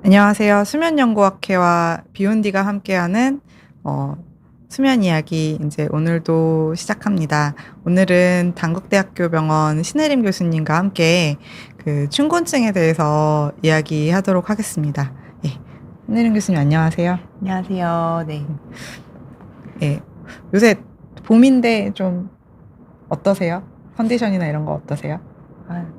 안녕하세요. 수면연구학회와 비욘디가 함께하는 수면 이야기 이제 오늘도 시작합니다. 오늘은 단국대학교 병원 신혜림 교수님과 함께 그 춘곤증에 대해서 이야기하도록 하겠습니다. 예. 신혜림 교수님 안녕하세요. 안녕하세요. 네. 예. 요새 봄인데 좀 어떠세요? 컨디션이나 이런 거 어떠세요?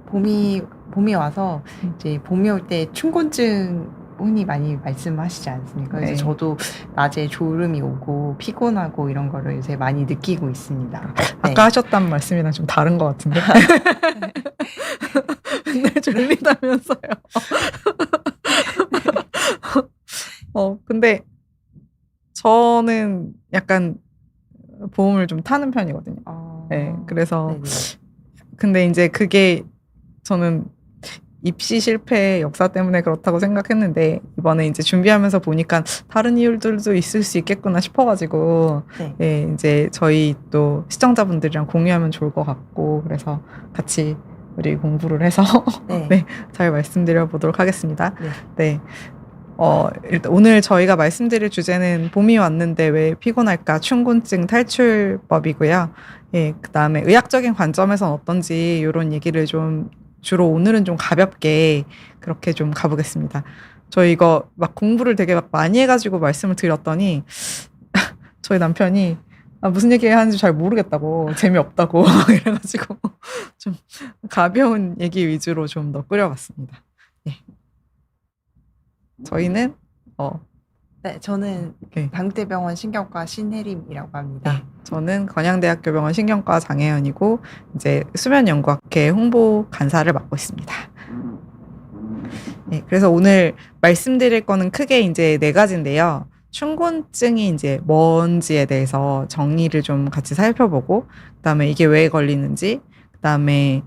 봄이 와서 이제 봄이 올 때 춘곤증 흔히 많이 말씀하시지 않습니까? 그래서 네. 저도 낮에 졸음이 오고 피곤하고 이런 거를 요새 많이 느끼고 있습니다. 네. 아까 하셨던 말씀이랑 좀 다른 것 같은데. 맨날 졸리다면서요. 근데 저는 약간 보험을 좀 타는 편이거든요. 네, 그래서 네네. 근데 이제 그게 저는 입시 실패 역사 때문에 그렇다고 생각했는데 이번에 이제 준비하면서 보니까 다른 이유들도 있을 수 있겠구나 싶어가지고 네. 예, 이제 저희 또 시청자분들이랑 공유하면 좋을 것 같고 그래서 같이 우리 공부를 해서 네. 네, 잘 말씀드려 보도록 하겠습니다. 네. 네. 일단 오늘 저희가 말씀드릴 주제는 봄이 왔는데 왜 피곤할까? 춘곤증 탈출법이고요. 예, 그다음에 의학적인 관점에선 어떤지 이런 얘기를 좀 주로 오늘은 좀 가볍게 그렇게 좀 가보겠습니다. 저 이거 막 공부를 되게 막 많이 해가지고 말씀을 드렸더니 저희 남편이 무슨 얘기 하는지 잘 모르겠다고 재미없다고 이래가지고 좀 가벼운 얘기 위주로 좀 더 끌어봤습니다. 예. 저희는 네, 저는 네. 단국대병원 신경과 신혜림이라고 합니다. 네, 저는 건양대학교 병원 신경과 장혜연이고 이제 수면연구학회 홍보 간사를 맡고 있습니다. 네, 그래서 오늘 말씀드릴 거는 크게 이제 네 가지인데요. 춘곤증이 이제 뭔지에 대해서 정의를 좀 같이 살펴보고, 그다음에 이게 왜 걸리는지, 그다음에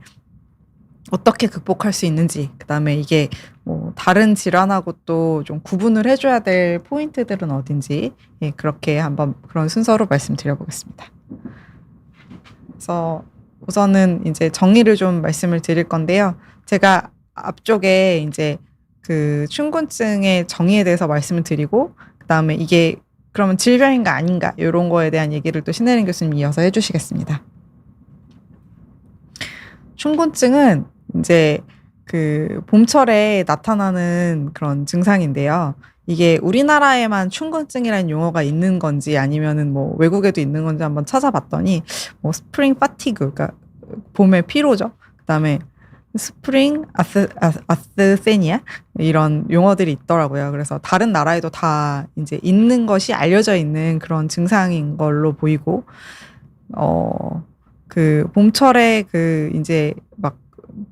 어떻게 극복할 수 있는지, 그다음에 이게 뭐 다른 질환하고 또 좀 구분을 해줘야 될 포인트들은 어딘지, 예, 그렇게 한번 그런 순서로 말씀드려보겠습니다. 그래서 우선은 이제 정의를 좀 말씀을 드릴 건데요. 제가 앞쪽에 이제 그 춘곤증의 정의에 대해서 말씀을 드리고, 그다음에 이게 그러면 질병인가 아닌가 이런 거에 대한 얘기를 또 신혜림 교수님 이어서 해주시겠습니다. 춘곤증은 이제 그 봄철에 나타나는 그런 증상인데요. 이게 우리나라에만 춘곤증이라는 용어가 있는 건지 아니면은 뭐 외국에도 있는 건지 한번 찾아봤더니 뭐 스프링 파티그, 그러니까 봄의 피로죠. 그다음에 스프링 아스세니아 이런 용어들이 있더라고요. 그래서 다른 나라에도 다 이제 있는 것이 알려져 있는 그런 증상인 걸로 보이고, 그 봄철에 그 이제 막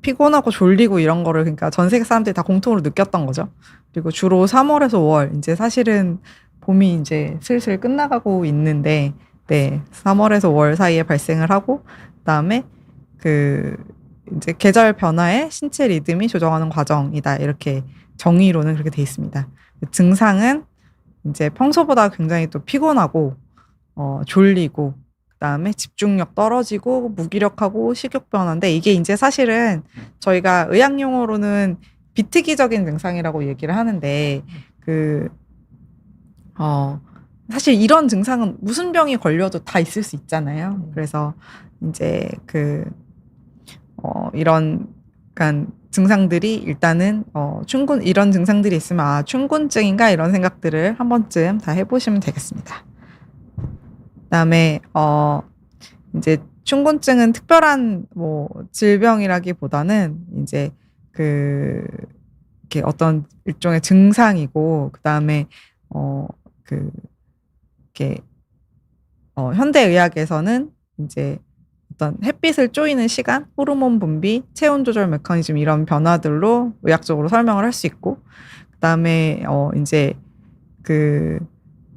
피곤하고 졸리고 이런 거를 그러니까 전 세계 사람들이 다 공통으로 느꼈던 거죠. 그리고 주로 3월에서 5월 이제 사실은 봄이 이제 슬슬 끝나가고 있는데 네, 3월에서 5월 사이에 발생을 하고 그다음에 그 이제 계절 변화에 신체 리듬이 조정하는 과정이다. 이렇게 정의로는 그렇게 돼 있습니다. 증상은 이제 평소보다 굉장히 또 피곤하고 졸리고 그다음에 집중력 떨어지고 무기력하고 식욕 변화인데 이게 이제 사실은 저희가 의학 용어로는 비특이적인 증상이라고 얘기를 하는데 사실 이런 증상은 무슨 병이 걸려도 다 있을 수 있잖아요. 그래서 이제 이런 그러니까 증상들이 일단은 이런 증상들이 있으면 춘곤증인가 이런 생각들을 한 번쯤 다 해보시면 되겠습니다. 그다음에 이제 춘곤증은 특별한 뭐 질병이라기보다는 이제 이렇게 어떤 일종의 증상이고 그다음에 이렇게 현대 의학에서는 이제 어떤 햇빛을 쪼이는 시간, 호르몬 분비, 체온 조절 메커니즘 이런 변화들로 의학적으로 설명을 할 수 있고, 그다음에 이제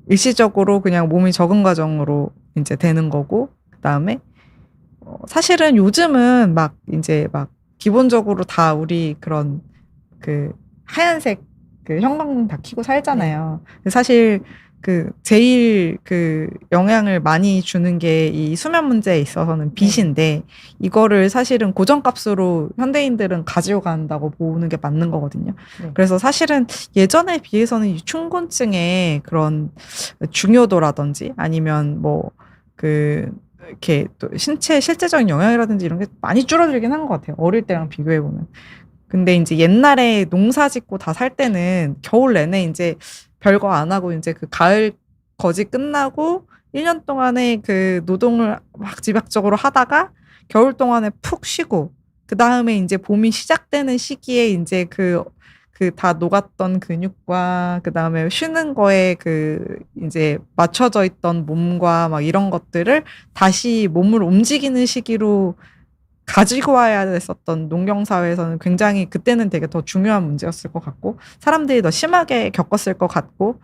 일시적으로 그냥 몸이 적응 과정으로 이제 되는 거고, 그다음에 사실은 요즘은 막 이제 막 기본적으로 다 우리 그런 하얀색 형광등 다 켜고 살잖아요. 사실 제일 영향을 많이 주는 게 이 수면 문제에 있어서는 빛인데 이거를 사실은 고정값으로 현대인들은 가지고 간다고 보는 게 맞는 거거든요. 네. 그래서 사실은 예전에 비해서는 이 춘곤증의 그런 중요도라든지 아니면 이렇게 또 신체 실제적인 영향이라든지 이런 게 많이 줄어들긴 한 것 같아요. 어릴 때랑 비교해 보면. 근데 이제 옛날에 농사 짓고 다 살 때는 겨울 내내 이제 별거 안 하고 이제 가을 거지 끝나고 1년 동안에 노동을 막 집약적으로 하다가 겨울 동안에 푹 쉬고 그 다음에 이제 봄이 시작되는 시기에 이제 다 녹았던 근육과 그 다음에 쉬는 거에 이제 맞춰져 있던 몸과 막 이런 것들을 다시 몸을 움직이는 시기로 가지고 와야 됐었던 농경사회에서는 굉장히 그때는 되게 더 중요한 문제였을 것 같고 사람들이 더 심하게 겪었을 것 같고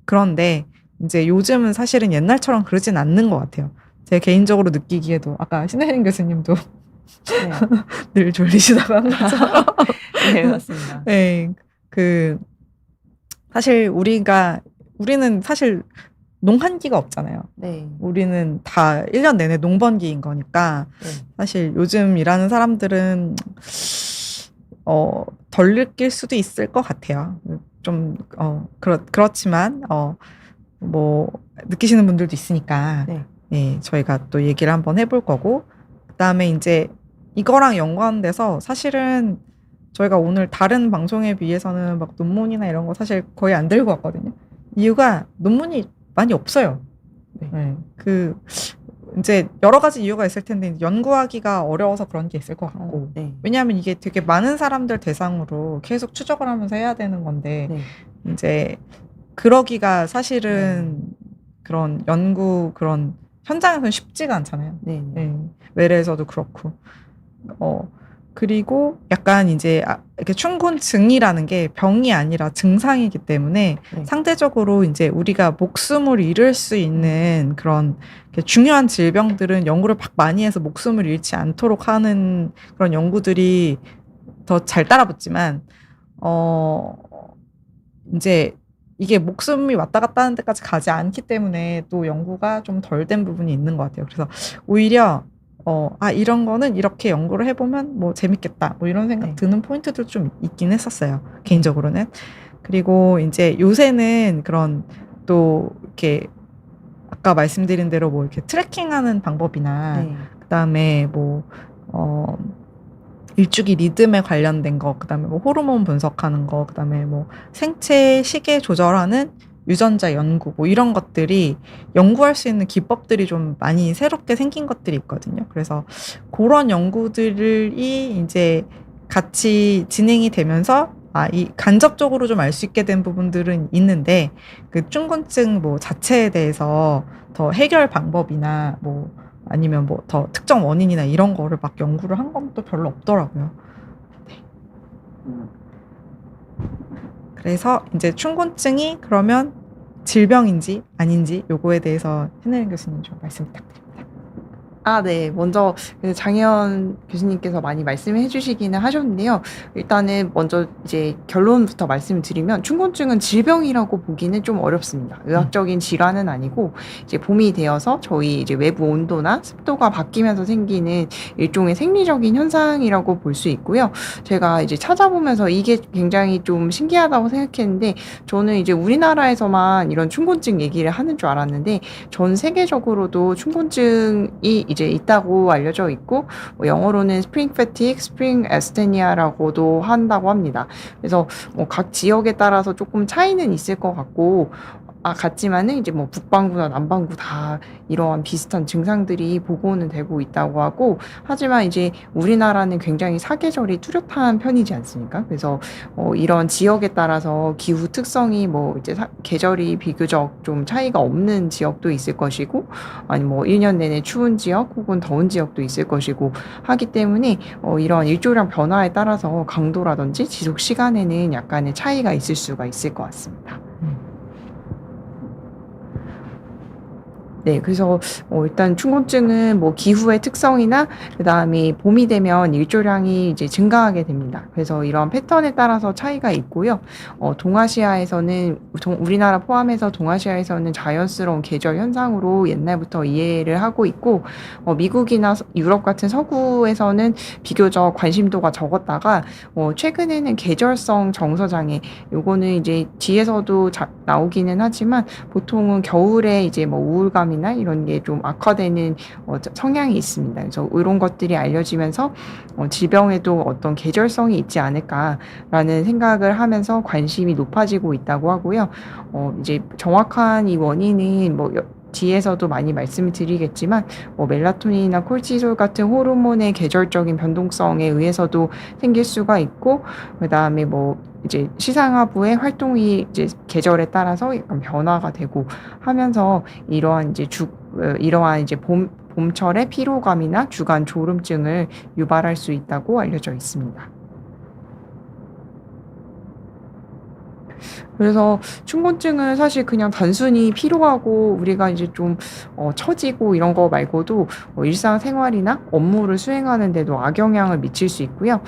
그런데 이제 요즘은 사실은 옛날처럼 그러진 않는 것 같아요. 제 개인적으로 느끼기에도 아까 신혜림 교수님도 네. 늘 졸리시다고 한 것처럼 네, 맞습니다. 네, 사실 우리는 사실 농한기가 없잖아요. 네. 우리는 다 1년 내내 농번기인 거니까 네. 사실 요즘 일하는 사람들은 덜 느낄 수도 있을 것 같아요. 좀 그렇지만 뭐 느끼시는 분들도 있으니까 네. 예, 저희가 또 얘기를 한번 해볼 거고 그다음에 이제 이거랑 연관돼서 사실은 저희가 오늘 다른 방송에 비해서는 막 논문이나 이런 거 사실 거의 안 들고 왔거든요. 이유가 논문이 많이 없어요. 네. 네. 이제 여러 가지 이유가 있을 텐데 연구하기가 어려워서 그런 게 있을 것 같고 네. 왜냐하면 이게 되게 많은 사람들 대상으로 계속 추적을 하면서 해야 되는 건데 네. 이제 그러기가 사실은 그런 그런 현장에서는 쉽지가 않잖아요. 네. 네. 외래에서도 그렇고 그리고 약간 이제 이렇게 춘곤증이라는 게 병이 아니라 증상이기 때문에 네. 상대적으로 이제 우리가 목숨을 잃을 수 있는 그런 중요한 질병들은 연구를 막 많이 해서 목숨을 잃지 않도록 하는 그런 연구들이 더 잘 따라붙지만 이제 이게 목숨이 왔다 갔다 하는 데까지 가지 않기 때문에 또 연구가 좀 덜 된 부분이 있는 것 같아요. 그래서 오히려 이런 거는 이렇게 연구를 해보면 뭐 재밌겠다. 뭐 이런 생각 드는 포인트도 좀 있긴 했었어요. 개인적으로는. 그리고 이제 요새는 그런 또 이렇게 아까 말씀드린 대로 뭐 이렇게 트래킹하는 방법이나 그다음에 일주기 리듬에 관련된 거, 그다음에 뭐 호르몬 분석하는 거, 그다음에 뭐 생체 시계 조절하는 유전자 연구 뭐 이런 것들이 연구할 수 있는 기법들이 좀 많이 새롭게 생긴 것들이 있거든요. 그래서 그런 연구들이 이제 같이 진행이 되면서 이 간접적으로 좀 알 수 있게 된 부분들은 있는데 춘곤증 뭐 자체에 대해서 더 해결 방법이나 뭐 아니면 뭐 더 특정 원인이나 이런 거를 막 연구를 한 건 또 별로 없더라고요. 네. 그래서 이제 춘곤증이 그러면 질병인지 아닌지 요거에 대해서 신혜림 교수님 좀 말씀 부탁드립니다. 네. 먼저 장혜연 교수님께서 많이 말씀해 주시기는 하셨는데요. 일단은 먼저 이제 결론부터 말씀을 드리면 춘곤증은 질병이라고 보기는 좀 어렵습니다. 의학적인 질환은 아니고 이제 봄이 되어서 저희 이제 외부 온도나 습도가 바뀌면서 생기는 일종의 생리적인 현상이라고 볼 수 있고요. 제가 이제 찾아보면서 이게 굉장히 좀 신기하다고 생각했는데 저는 이제 우리나라에서만 이런 춘곤증 얘기를 하는 줄 알았는데 전 세계적으로도 춘곤증이 이제 있다고 알려져 있고 영어로는 spring fatigue, spring asthenia라고도 한다고 합니다. 그래서 각 지역에 따라서 조금 차이는 있을 것 같고 같지만은 이제 뭐 북반구나 남반구 다 이러한 비슷한 증상들이 보고는 되고 있다고 하고 하지만 이제 우리나라는 굉장히 사계절이 뚜렷한 편이지 않습니까? 그래서 이런 지역에 따라서 기후 특성이 뭐 이제 계절이 비교적 좀 차이가 없는 지역도 있을 것이고 아니 뭐 1년 내내 추운 지역 혹은 더운 지역도 있을 것이고 하기 때문에 이런 일조량 변화에 따라서 강도라든지 지속 시간에는 약간의 차이가 있을 수가 있을 것 같습니다. 네. 그래서 일단 춘곤증은 뭐 기후의 특성이나 그다음에 봄이 되면 일조량이 이제 증가하게 됩니다. 그래서 이런 패턴에 따라서 차이가 있고요. 동아시아에서는 우리나라 포함해서 동아시아에서는 자연스러운 계절 현상으로 옛날부터 이해를 하고 있고 미국이나 유럽 같은 서구에서는 비교적 관심도가 적었다가 최근에는 계절성 정서 장애 요거는 이제 뒤에서도 나오기는 하지만 보통은 겨울에 이제 뭐 우울감이나 이런 게 좀 악화되는 성향이 있습니다. 그래서 이런 것들이 알려지면서 질병에도 어떤 계절성이 있지 않을까라는 생각을 하면서 관심이 높아지고 있다고 하고요. 이제 정확한 이 원인은 뭐 뒤에서도 많이 말씀을 드리겠지만 멜라토닌이나 콜티솔 같은 호르몬의 계절적인 변동성에 의해서도 생길 수가 있고 그다음에 뭐 이제 시상하부의 활동이 이제 계절에 따라서 약간 변화가 되고 하면서 이러한 이제 봄철의 피로감이나 주간 졸음증을 유발할 수 있다고 알려져 있습니다. 그래서 춘곤증은 사실 그냥 단순히 피로하고 우리가 이제 좀 처지고 이런 거 말고도 일상생활이나 업무를 수행하는 데도 악영향을 미칠 수 있고요.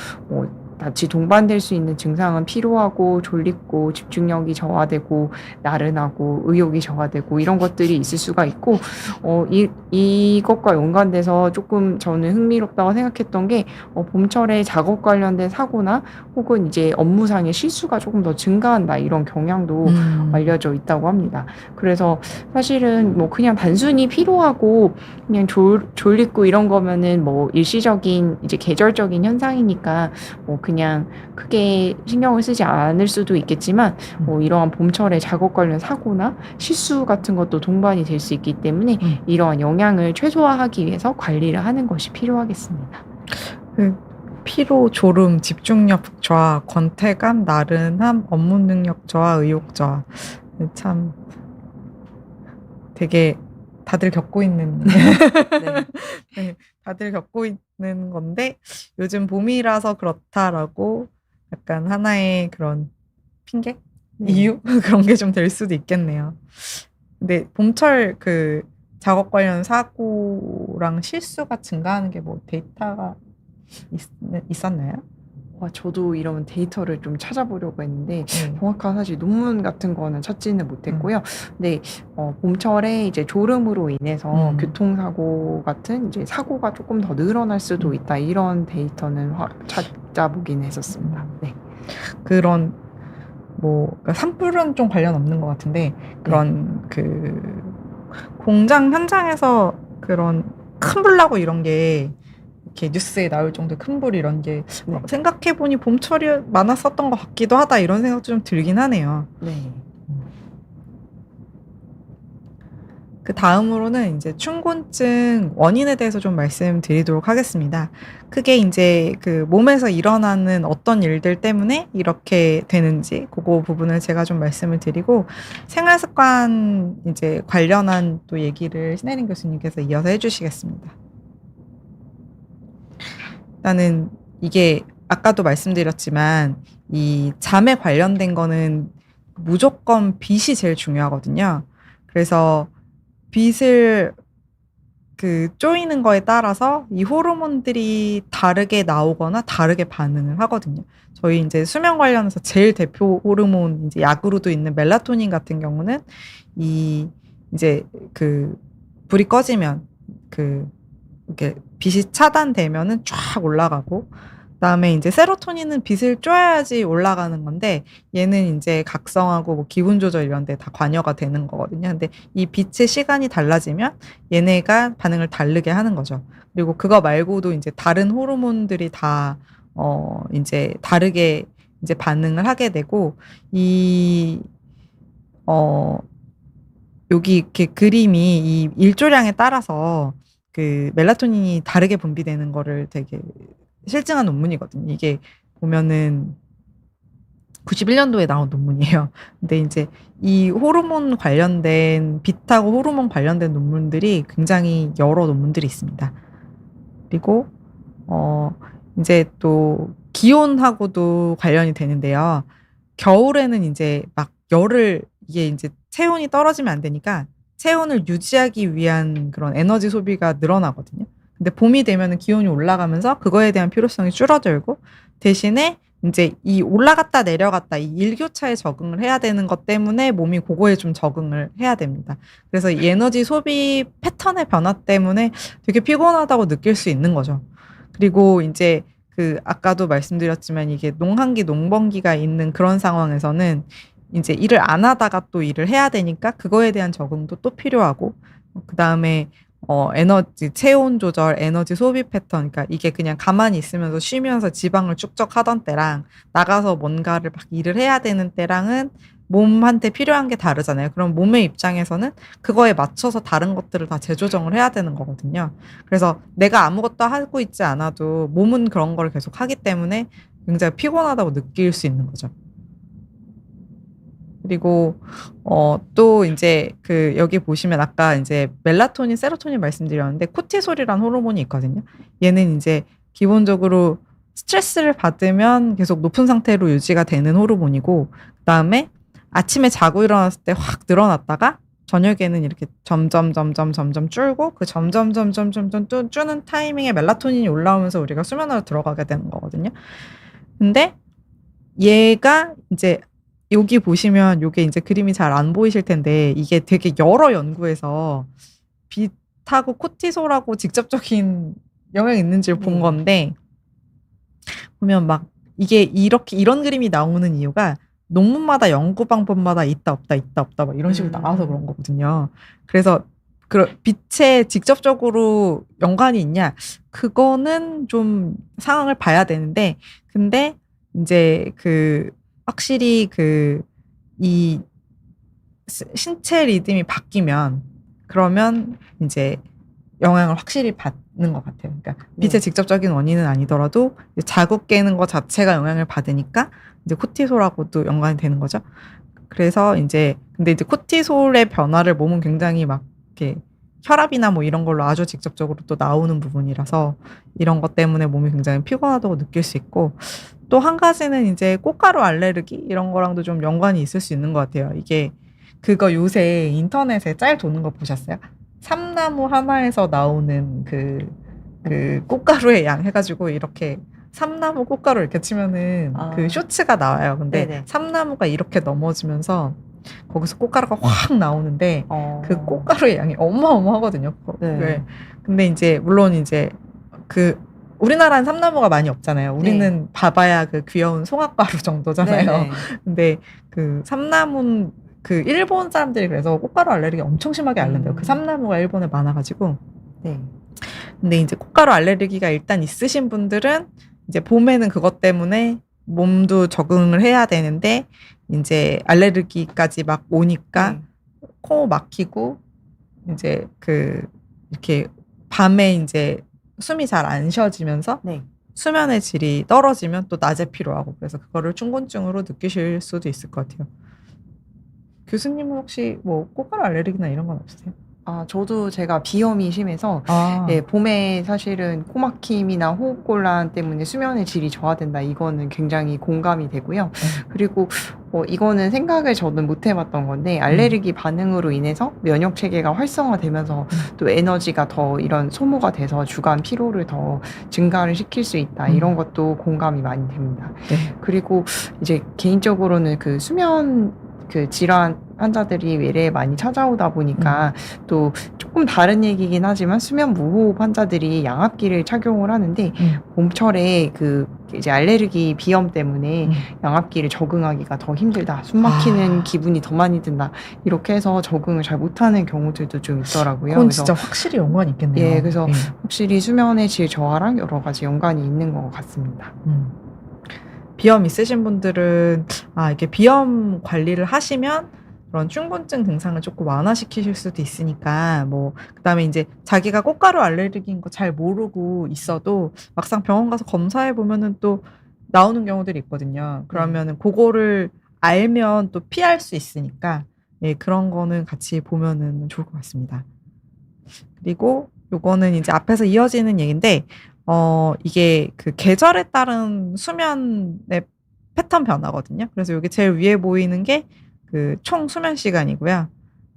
같이 동반될 수 있는 증상은 피로하고 졸립고 집중력이 저하되고 나른하고 의욕이 저하되고 이런 것들이 있을 수가 있고 이것과 연관돼서 조금 저는 흥미롭다고 생각했던 게 봄철에 작업 관련된 사고나 혹은 이제 업무상의 실수가 조금 더 증가한다 이런 경향도 알려져 있다고 합니다. 그래서 사실은 뭐 그냥 단순히 피로하고 그냥 졸립고 이런 거면은 뭐 일시적인 이제 계절적인 현상이니까 뭐 그냥 크게 신경을 쓰지 않을 수도 있겠지만 이러한 봄철에 작업 관련 사고나 실수 같은 것도 동반이 될 수 있기 때문에 이러한 영향을 최소화하기 위해서 관리를 하는 것이 필요하겠습니다. 피로, 졸음, 집중력 저하, 권태감, 나른함, 업무 능력 저하, 의욕 저하. 참 되게 다들 겪고 있는 네, 다들 겪고 있는 건데 요즘 봄이라서 그렇다라고 약간 하나의 그런 핑계? 이유? 그런 게 좀 될 수도 있겠네요. 근데 봄철 그 작업 관련 사고랑 실수가 증가하는 게 뭐 데이터가 있었나요? 저도 이런 데이터를 좀 찾아보려고 했는데 정확한 사실 논문 같은 거는 찾지는 못했고요. 근데 봄철에 이제 졸음으로 인해서 교통사고 같은 이제 사고가 조금 더 늘어날 수도 있다 이런 데이터는 찾아보긴 했었습니다. 네. 그런 뭐 그러니까 산불은 좀 관련 없는 것 같은데 그런 그 공장 현장에서 그런 큰 불 나고 이런 게 이렇게 뉴스에 나올 정도의 큰 불 이런 게 생각해보니 봄철이 많았었던 것 같기도 하다 이런 생각도 좀 들긴 하네요. 네. 그 다음으로는 이제 춘곤증 원인에 대해서 좀 말씀드리도록 하겠습니다. 크게 이제 그 몸에서 일어나는 어떤 일들 때문에 이렇게 되는지 그거 부분을 제가 좀 말씀을 드리고 생활습관 이제 관련한 또 얘기를 신혜림 교수님께서 이어서 해주시겠습니다. 일단은 이게 아까도 말씀드렸지만 이 잠에 관련된 거는 무조건 빛이 제일 중요하거든요. 그래서 빛을 그 쪼이는 거에 따라서 이 호르몬들이 다르게 나오거나 다르게 반응을 하거든요. 저희 이제 수면 관련해서 제일 대표 호르몬 이제 약으로도 있는 멜라토닌 같은 경우는 이 이제 그 불이 꺼지면 그 이렇게 빛이 차단되면은 쫙 올라가고 그다음에 이제 세로토닌은 빛을 쬐야지 올라가는 건데 얘는 이제 각성하고 뭐 기분 조절 이런 데 다 관여가 되는 거거든요. 근데 이 빛의 시간이 달라지면 얘네가 반응을 다르게 하는 거죠. 그리고 그거 말고도 이제 다른 호르몬들이 다 이제 다르게 이제 반응을 하게 되고 여기 이렇게 그림이 이 일조량에 따라서 그 멜라토닌이 다르게 분비되는 거를 되게 실증한 논문이거든요. 이게 보면은 91년도에 나온 논문이에요. 근데 이제 이 호르몬 관련된 빛하고 호르몬 관련된 논문들이 굉장히 여러 논문들이 있습니다. 그리고 이제 또 기온하고도 관련이 되는데요. 겨울에는 이제 막 열을 이게 이제 체온이 떨어지면 안 되니까 체온을 유지하기 위한 그런 에너지 소비가 늘어나거든요. 근데 봄이 되면은 기온이 올라가면서 그거에 대한 필요성이 줄어들고 대신에 이제 이 올라갔다 내려갔다 이 일교차에 적응을 해야 되는 것 때문에 몸이 그거에 좀 적응을 해야 됩니다. 그래서 이 에너지 소비 패턴의 변화 때문에 되게 피곤하다고 느낄 수 있는 거죠. 그리고 이제 그 아까도 말씀드렸지만 이게 농한기, 농번기가 있는 그런 상황에서는 이제 일을 안 하다가 또 일을 해야 되니까 그거에 대한 적응도 또 필요하고 그다음에 에너지 체온 조절, 에너지 소비 패턴 그러니까 이게 그냥 가만히 있으면서 쉬면서 지방을 축적하던 때랑 나가서 뭔가를 막 일을 해야 되는 때랑은 몸한테 필요한 게 다르잖아요. 그럼 몸의 입장에서는 그거에 맞춰서 다른 것들을 다 재조정을 해야 되는 거거든요. 그래서 내가 아무것도 하고 있지 않아도 몸은 그런 걸 계속 하기 때문에 굉장히 피곤하다고 느낄 수 있는 거죠. 그리고 또 이제 그 여기 보시면 아까 이제 멜라토닌, 세로토닌 말씀드렸는데 코티솔이라는 호르몬이 있거든요. 얘는 이제 기본적으로 스트레스를 받으면 계속 높은 상태로 유지가 되는 호르몬이고 그다음에 아침에 자고 일어났을 때 확 늘어났다가 저녁에는 이렇게 점점 줄고 그 점점 주는 타이밍에 멜라토닌이 올라오면서 우리가 수면으로 들어가게 되는 거거든요. 근데 얘가 이제 여기 보시면 요게 이제 그림이 잘 안 보이실 텐데 이게 되게 여러 연구에서 빛하고 코티솔하고 직접적인 영향이 있는지를 본 네. 건데 보면 막 이게 이렇게 이런 그림이 나오는 이유가 논문마다 연구 방법마다 있다 없다 막 이런 식으로 나와서 그런 거거든요. 그래서 빛에 직접적으로 연관이 있냐? 그거는 좀 상황을 봐야 되는데 근데 이제 그 확실히 이 신체 리듬이 바뀌면 그러면 이제 영향을 확실히 받는 것 같아요. 그러니까 빛의 네. 직접적인 원인은 아니더라도 이제 자고 깨는 것 자체가 영향을 받으니까 이제 코티솔하고도 연관이 되는 거죠. 그래서 이제 근데 이제 코티솔의 변화를 몸은 굉장히 막 이렇게 혈압이나 뭐 이런 걸로 아주 직접적으로 또 나오는 부분이라서 이런 것 때문에 몸이 굉장히 피곤하다고 느낄 수 있고 또 한 가지는 이제 꽃가루 알레르기 이런 거랑도 좀 연관이 있을 수 있는 것 같아요. 이게 그거 요새 인터넷에 짤 도는 거 보셨어요? 삼나무 하나에서 나오는 그 꽃가루의 양 해가지고 이렇게 삼나무 꽃가루 이렇게 치면은 그 아. 쇼츠가 나와요. 근데 네네. 삼나무가 이렇게 넘어지면서 거기서 꽃가루가 확 나오는데 그 꽃가루의 양이 어마어마하거든요. 네. 네. 근데 이제 물론 이제 그 우리나라는 삼나무가 많이 없잖아요. 네. 우리는 봐봐야 그 귀여운 송화가루 정도잖아요. 네네. 근데 그 삼나무 그 일본 사람들이 그래서 꽃가루 알레르기 엄청 심하게 앓는데요. 그 삼나무가 일본에 많아가지고. 네. 근데 이제 꽃가루 알레르기가 일단 있으신 분들은 이제 봄에는 그것 때문에 몸도 적응을 해야 되는데 이제 알레르기까지 막 오니까 네. 코 막히고 이제 이렇게 밤에 이제 숨이 잘 안 쉬어지면서 네. 수면의 질이 떨어지면 또 낮에 피로하고 그래서 그거를 충곤증으로 느끼실 수도 있을 것 같아요. 교수님은 혹시 뭐 꽃가루 알레르기나 이런 건 없으세요? 저도 제가 비염이 심해서 아. 예, 봄에 사실은 코막힘이나 호흡곤란 때문에 수면의 질이 저하된다. 이거는 굉장히 공감이 되고요. 그리고 이거는 생각을 저는 못 해봤던 건데 알레르기 반응으로 인해서 면역 체계가 활성화되면서 또 에너지가 더 이런 소모가 돼서 주간 피로를 더 증가를 시킬 수 있다. 이런 것도 공감이 많이 됩니다. 네. 그리고 이제 개인적으로는 그 수면 그 질환 환자들이 외래에 많이 찾아오다 보니까 또 조금 다른 얘기긴 하지만 수면 무호흡 환자들이 양압기를 착용을 하는데 봄철에 그 이제 알레르기 비염 때문에 양압기를 적응하기가 더 힘들다. 숨 막히는 기분이 더 많이 든다. 이렇게 해서 적응을 잘 못하는 경우들도 좀 있더라고요. 그건 그래서 진짜 확실히 연관이 있겠네요. 예, 그래서 확실히 수면의 질 저하랑 여러 가지 연관이 있는 것 같습니다. 비염 있으신 분들은 이게 비염 관리를 하시면 그런 충곤증 증상을 조금 완화시키실 수도 있으니까 뭐 그다음에 이제 자기가 꽃가루 알레르기인 거 잘 모르고 있어도 막상 병원 가서 검사해 보면은 또 나오는 경우들이 있거든요. 그러면은 그거를 알면 또 피할 수 있으니까 예, 그런 거는 같이 보면은 좋을 것 같습니다. 그리고 요거는 이제 앞에서 이어지는 얘기인데 이게 그 계절에 따른 수면의 패턴 변화거든요. 그래서 여기 제일 위에 보이는 게 그 총 수면 시간이고요.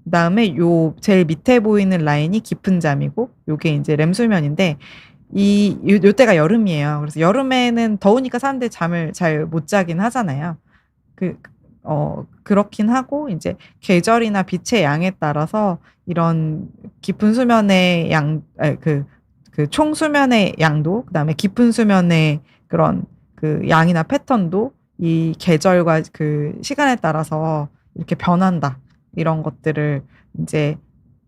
그다음에 요 제일 밑에 보이는 라인이 깊은 잠이고 요게 이제 렘 수면인데 요때가 여름이에요. 그래서 여름에는 더우니까 사람들이 잠을 잘 못 자긴 하잖아요. 그렇긴 하고 이제 계절이나 빛의 양에 따라서 이런 깊은 수면의 그 총 수면의 양도 그다음에 깊은 수면의 그런 그 양이나 패턴도 이 계절과 그 시간에 따라서 이렇게 변한다. 이런 것들을 이제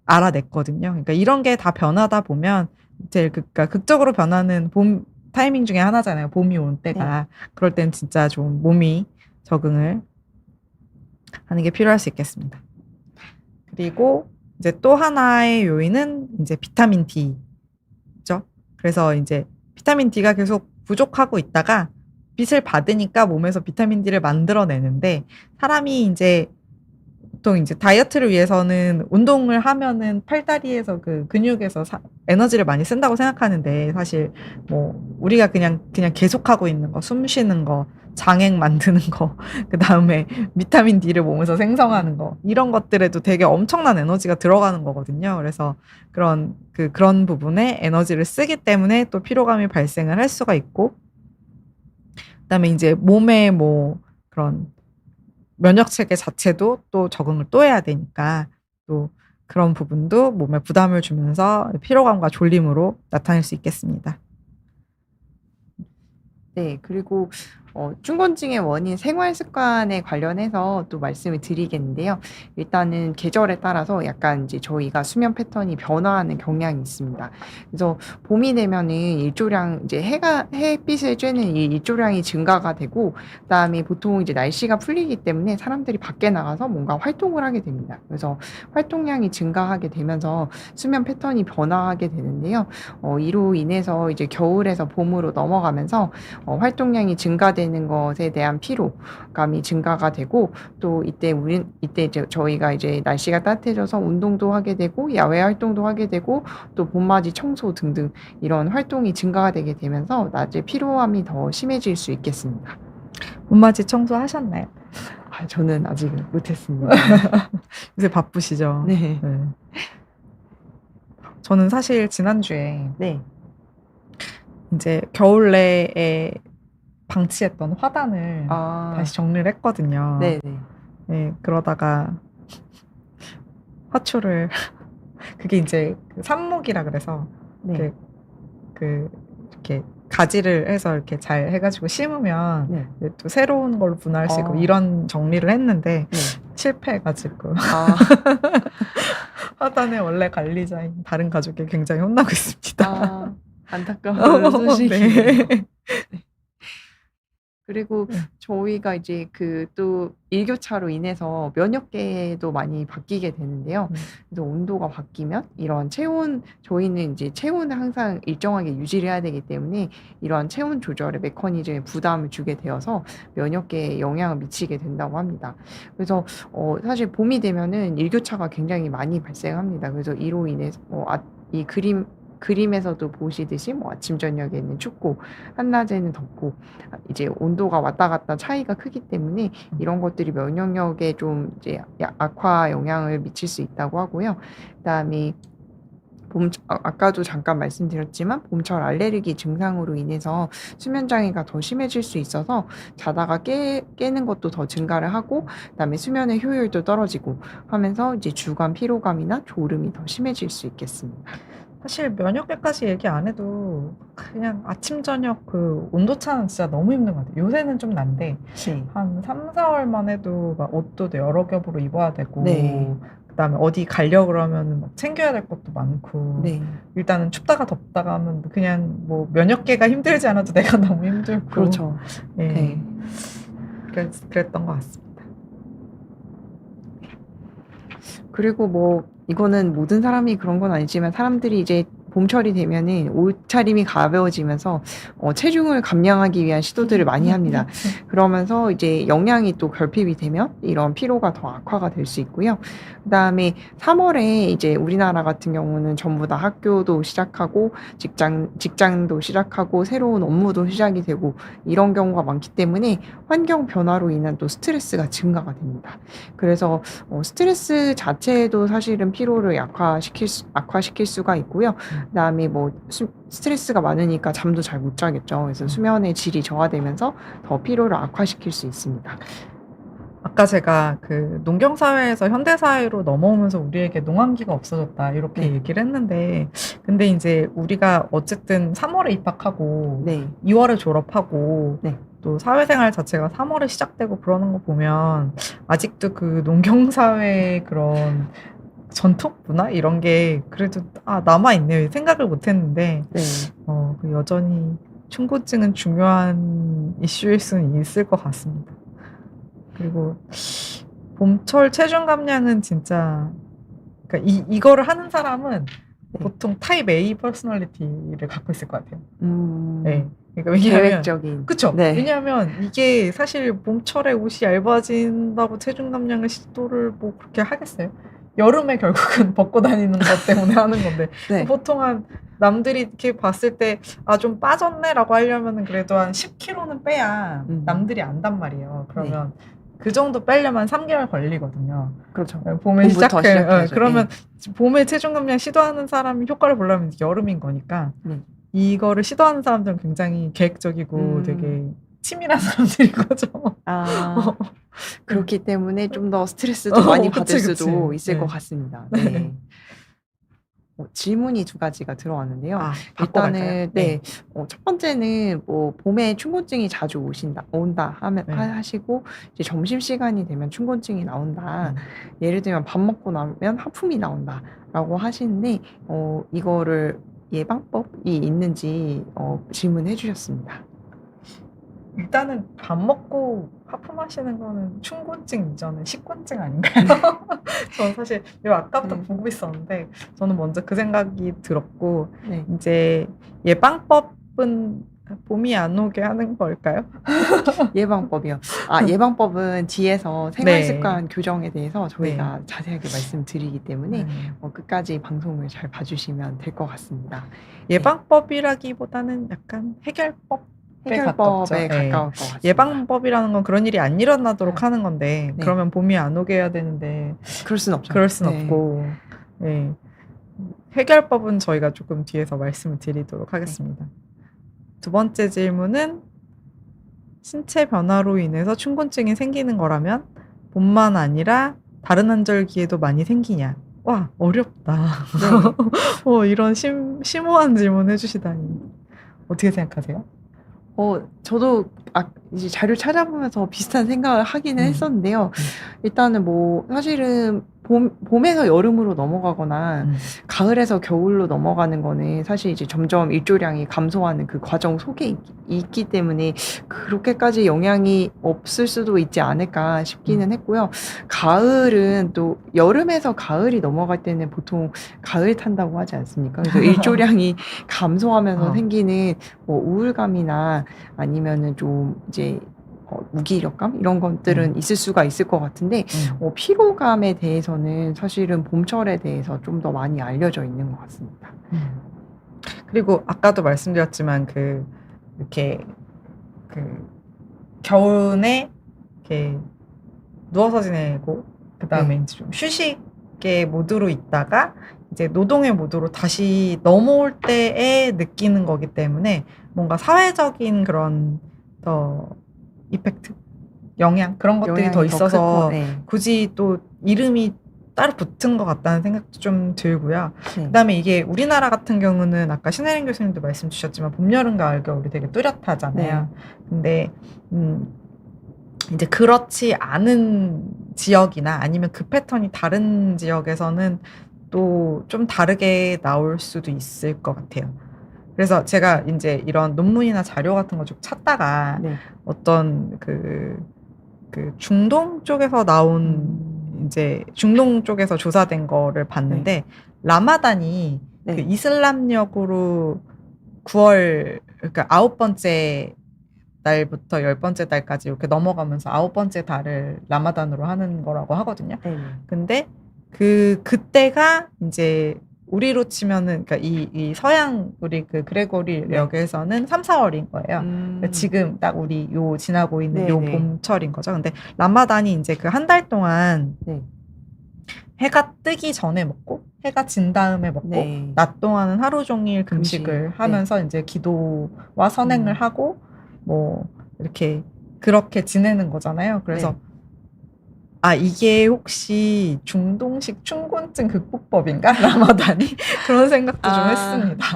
알아냈거든요. 그러니까 이런 게 다 변하다 보면 이제 그러니까 극적으로 변하는 봄 타이밍 중에 하나잖아요. 봄이 올 때가. 그럴 땐 진짜 좀 몸이 적응을 하는 게 필요할 수 있겠습니다. 그리고 이제 또 하나의 요인은 이제 비타민 D죠. 그래서 이제 비타민 D가 계속 부족하고 있다가 빛을 받으니까 몸에서 비타민 D를 만들어내는데 사람이 이제 보통 이제 다이어트를 위해서는 운동을 하면은 팔다리에서 그 근육에서 에너지를 많이 쓴다고 생각하는데 사실 뭐 우리가 그냥 계속하고 있는 거, 숨 쉬는 거, 장액 만드는 거, 그 다음에 비타민 D를 몸에서 생성하는 거 이런 것들에도 되게 엄청난 에너지가 들어가는 거거든요. 그래서 그런 부분에 에너지를 쓰기 때문에 또 피로감이 발생을 할 수가 있고, 그다음에 이제 몸에 뭐 그런 면역 체계 자체도 또 적응을 또 해야 되니까 또 그런 부분도 몸에 부담을 주면서 피로감과 졸림으로 나타날 수 있겠습니다. 네. 그리고 춘곤증의 원인 생활 습관에 관련해서 또 말씀을 드리겠는데요. 일단은 계절에 따라서 약간 이제 저희가 수면 패턴이 변화하는 경향이 있습니다. 그래서 봄이 되면은 일조량 이제 햇빛을 쬐는 이 일조량이 증가가 되고, 그다음에 보통 이제 날씨가 풀리기 때문에 사람들이 밖에 나가서 뭔가 활동을 하게 됩니다. 그래서 활동량이 증가하게 되면서 수면 패턴이 변화하게 되는데요. 이로 인해서 이제 겨울에서 봄으로 넘어가면서 활동량이 증가되는 것에 대한 피로감이 증가가 되고, 또 이때 이제 저희가 이제 날씨가 따뜻해져서 운동도 하게 되고 야외 활동도 하게 되고 또 봄맞이 청소 등등 이런 활동이 증가가 되게 되면서 낮에 피로함이 더 심해질 수 있겠습니다. 봄맞이 청소 하셨나요? 저는 아직은 못했습니다. 요새 바쁘시죠? 네. 저는 사실 지난주에 네. 이제 겨울 내에 방치했던 화단을 다시 정리를 했거든요. 네네. 네, 그러다가 화초를 그게 이제 삽목이라 그래서 네. 이렇게 가지를 해서 이렇게 잘 해가지고 심으면 네. 또 새로운 걸로 분할 수 있고 이런 정리를 했는데 네. 실패해가지고 화단의 원래 관리자인 다른 가족이 굉장히 혼나고 있습니다. 안타까운 소식이네요. 네. 그리고 저희가 이제 또 일교차로 인해서 면역계도 많이 바뀌게 되는데요. 그래서 온도가 바뀌면 이런 저희는 이제 체온을 항상 일정하게 유지를 해야 되기 때문에 이러한 체온 조절의 메커니즘에 부담을 주게 되어서 면역계에 영향을 미치게 된다고 합니다. 그래서 사실 봄이 되면은 일교차가 굉장히 많이 발생합니다. 그래서 이로 인해서 이 그림에서도 보시듯이 뭐 아침 저녁에는 춥고 한낮에는 덥고 이제 온도가 왔다 갔다 차이가 크기 때문에 이런 것들이 면역력에 좀 이제 악화 영향을 미칠 수 있다고 하고요. 그다음에 아까도 잠깐 말씀드렸지만 봄철 알레르기 증상으로 인해서 수면 장애가 더 심해질 수 있어서 자다가 깨는 것도 더 증가를 하고, 그다음에 수면의 효율도 떨어지고 하면서 이제 주간 피로감이나 졸음이 더 심해질 수 있겠습니다. 사실 면역계까지 얘기 안 해도 그냥 아침 저녁 그 온도차는 진짜 너무 힘든 것 같아요. 요새는 좀 난데 한 3, 4월만 해도 막 옷도 여러 겹으로 입어야 되고 그다음에 어디 가려고 그러면 막 챙겨야 될 것도 많고 일단은 춥다가 덥다가 하면 그냥 뭐 면역계가 힘들지 않아도 내가 너무 힘들고 그렇죠. 네. 그랬던 것 같습니다. 그리고 뭐 이거는 모든 사람이 그런 건 아니지만 사람들이 이제 봄철이 되면은 옷차림이 가벼워지면서 체중을 감량하기 위한 시도들을 많이 합니다. 그러면서 이제 영양이 또 결핍이 되면 이런 피로가 더 악화가 될 수 있고요. 그다음에 3월에 이제 우리나라 같은 경우는 전부 다 학교도 시작하고 직장도 시작하고 새로운 업무도 시작이 되고 이런 경우가 많기 때문에 환경 변화로 인한 또 스트레스가 증가가 됩니다. 그래서 스트레스 자체도 사실은 피로를 악화시킬 수가 있고요. 그다음에 뭐 스트레스가 많으니까 잠도 잘 못 자겠죠. 그래서 수면의 질이 저하되면서 더 피로를 악화시킬 수 있습니다. 아까 제가 그 농경사회에서 현대사회로 넘어오면서 우리에게 농한기가 없어졌다 이렇게 네. 얘기를 했는데, 근데 이제 우리가 어쨌든 3월에 입학하고 네. 2월에 졸업하고 네. 또 사회생활 자체가 3월에 시작되고 그러는 거 보면 아직도 그 농경사회의 그런 전통 문화 이런 게 그래도 남아있네요. 생각을 못했는데 네. 그 여전히 충곤증은 중요한 이슈일 수는 있을 것 같습니다. 그리고 봄철 체중 감량은 진짜, 그러니까 이거를 하는 사람은 네. 보통 타입 A 퍼스널리티를 갖고 있을 것 같아요. 네. 그러니까 왜냐하면 계획적인. 그쵸? 네. 왜냐하면 이게 사실 봄철에 옷이 얇아진다고 체중 감량을 시도를 뭐 그렇게 하겠어요? 여름에 결국은 벗고 다니는 것 때문에 하는 건데 네. 보통 남들이 이렇게 봤을 때 좀 빠졌네라고 하려면은 그래도 한 10kg는 빼야 남들이 안단 말이에요. 그러면 그 정도 빼려면 3개월 걸리거든요. 그렇죠. 봄에 봄부터 시작해야죠. 그러면 봄에 체중 감량 시도하는 사람이 효과를 보려면 여름인 거니까 이거를 시도하는 사람들은 굉장히 계획적이고 되게 치밀한 사람들인 거죠. 그렇기 때문에 좀 더 스트레스도 많이 받을 그치. 수도 있을 네. 것 같습니다. 네. 질문이 2가지가 들어왔는데요. 일단은 첫 번째는 뭐 봄에 충곤증이 자주 온다 하시고 이제 점심시간이 되면 충곤증이 나온다. 예를 들면 밥 먹고 나면 하품이 나온다라고 하시는데 이거를 예방법이 있는지 질문해 주셨습니다. 일단은 밥 먹고 하품하시는 거는 충곤증 이전에 식곤증 아닌가요? 저는 사실 이거 아까부터 보고 있었는데 저는 먼저 그 생각이 들었고 이제 예방법은 봄이 안 오게 하는 걸까요? 예방법이요. 예방법은 뒤에서 생활습관 교정에 대해서 저희가 자세하게 말씀드리기 때문에 끝까지 방송을 잘 봐주시면 될 것 같습니다. 예방법이라기보다는 약간 해결법에 가까울 것 같습니다. 예방법이라는 건 그런 일이 안 일어나도록 하는 건데 그러면 봄이 안 오게 해야 되는데 그럴 순 없죠. 없고 해결법은 저희가 조금 뒤에서 말씀을 드리도록 하겠습니다. 두 번째 질문은 신체 변화로 인해서 충곤증이 생기는 거라면 봄만 아니라 다른 환절기에도 많이 생기냐? 와, 어렵다. 이런 심오한 질문 해주시다니. 어떻게 생각하세요? 저도 이제 자료 찾아보면서 비슷한 생각을 하기는 했었는데요. 일단은 뭐 사실은 봄에서 여름으로 넘어가거나 가을에서 겨울로 넘어가는 거는 사실 이제 점점 일조량이 감소하는 그 과정 속에 있기 때문에 그렇게까지 영향이 없을 수도 있지 않을까 싶기는 했고요. 가을은 또 여름에서 가을이 넘어갈 때는 보통 가을 탄다고 하지 않습니까? 그래서 일조량이 감소하면서 생기는 뭐 우울감이나 아니면은 좀 이제 무기력감 이런 것들은 있을 수가 있을 것 같은데 피로감에 대해서는 사실은 봄철에 대해서 좀 더 많이 알려져 있는 것 같습니다. 그리고 아까도 말씀드렸지만 이렇게 겨울에 이렇게 누워서 지내고 그다음에 이제 좀 휴식의 모드로 있다가 이제 노동의 모드로 다시 넘어올 때에 느끼는 거기 때문에 뭔가 사회적인 그런 더 이펙트, 영향 그런 것들이 더 있어서 굳이 또 이름이 따로 붙은 것 같다는 생각도 좀 들고요. 그다음에 이게 우리나라 같은 경우는 아까 신혜림 교수님도 말씀 주셨지만 봄, 여름, 가을, 겨울이 되게 뚜렷하잖아요. 근데 이제 그렇지 않은 지역이나 아니면 그 패턴이 다른 지역에서는 또 좀 다르게 나올 수도 있을 것 같아요. 그래서 제가 이제 이런 논문이나 자료 같은 거 좀 찾다가 어떤 그 중동 쪽에서 나온 이제 중동 쪽에서 조사된 거를 봤는데 라마단이 네. 그 이슬람력으로 9월 그러니까 9번째 달부터 10번째 달까지 이렇게 넘어가면서 9번째 달을 라마단으로 하는 거라고 하거든요. 네. 근데 그때가 이제 우리로 치면은 그러니까 이 서양 우리 그 그레고리력에서는 3, 4월인 거예요. 그러니까 지금 딱 우리 요 지나고 있는 요 네네. 봄철인 거죠. 근데 라마단이 이제 그 한 달 동안 네. 해가 뜨기 전에 먹고 해가 진 다음에 먹고 네. 낮 동안은 하루 종일 금식을 금식. 하면서 이제 기도와 선행을 하고 뭐 이렇게 그렇게 지내는 거잖아요. 그래서 네. 아 이게 혹시 중동식 춘곤증 극복법인가? 라마단이 그런 생각도 좀 아. 했습니다.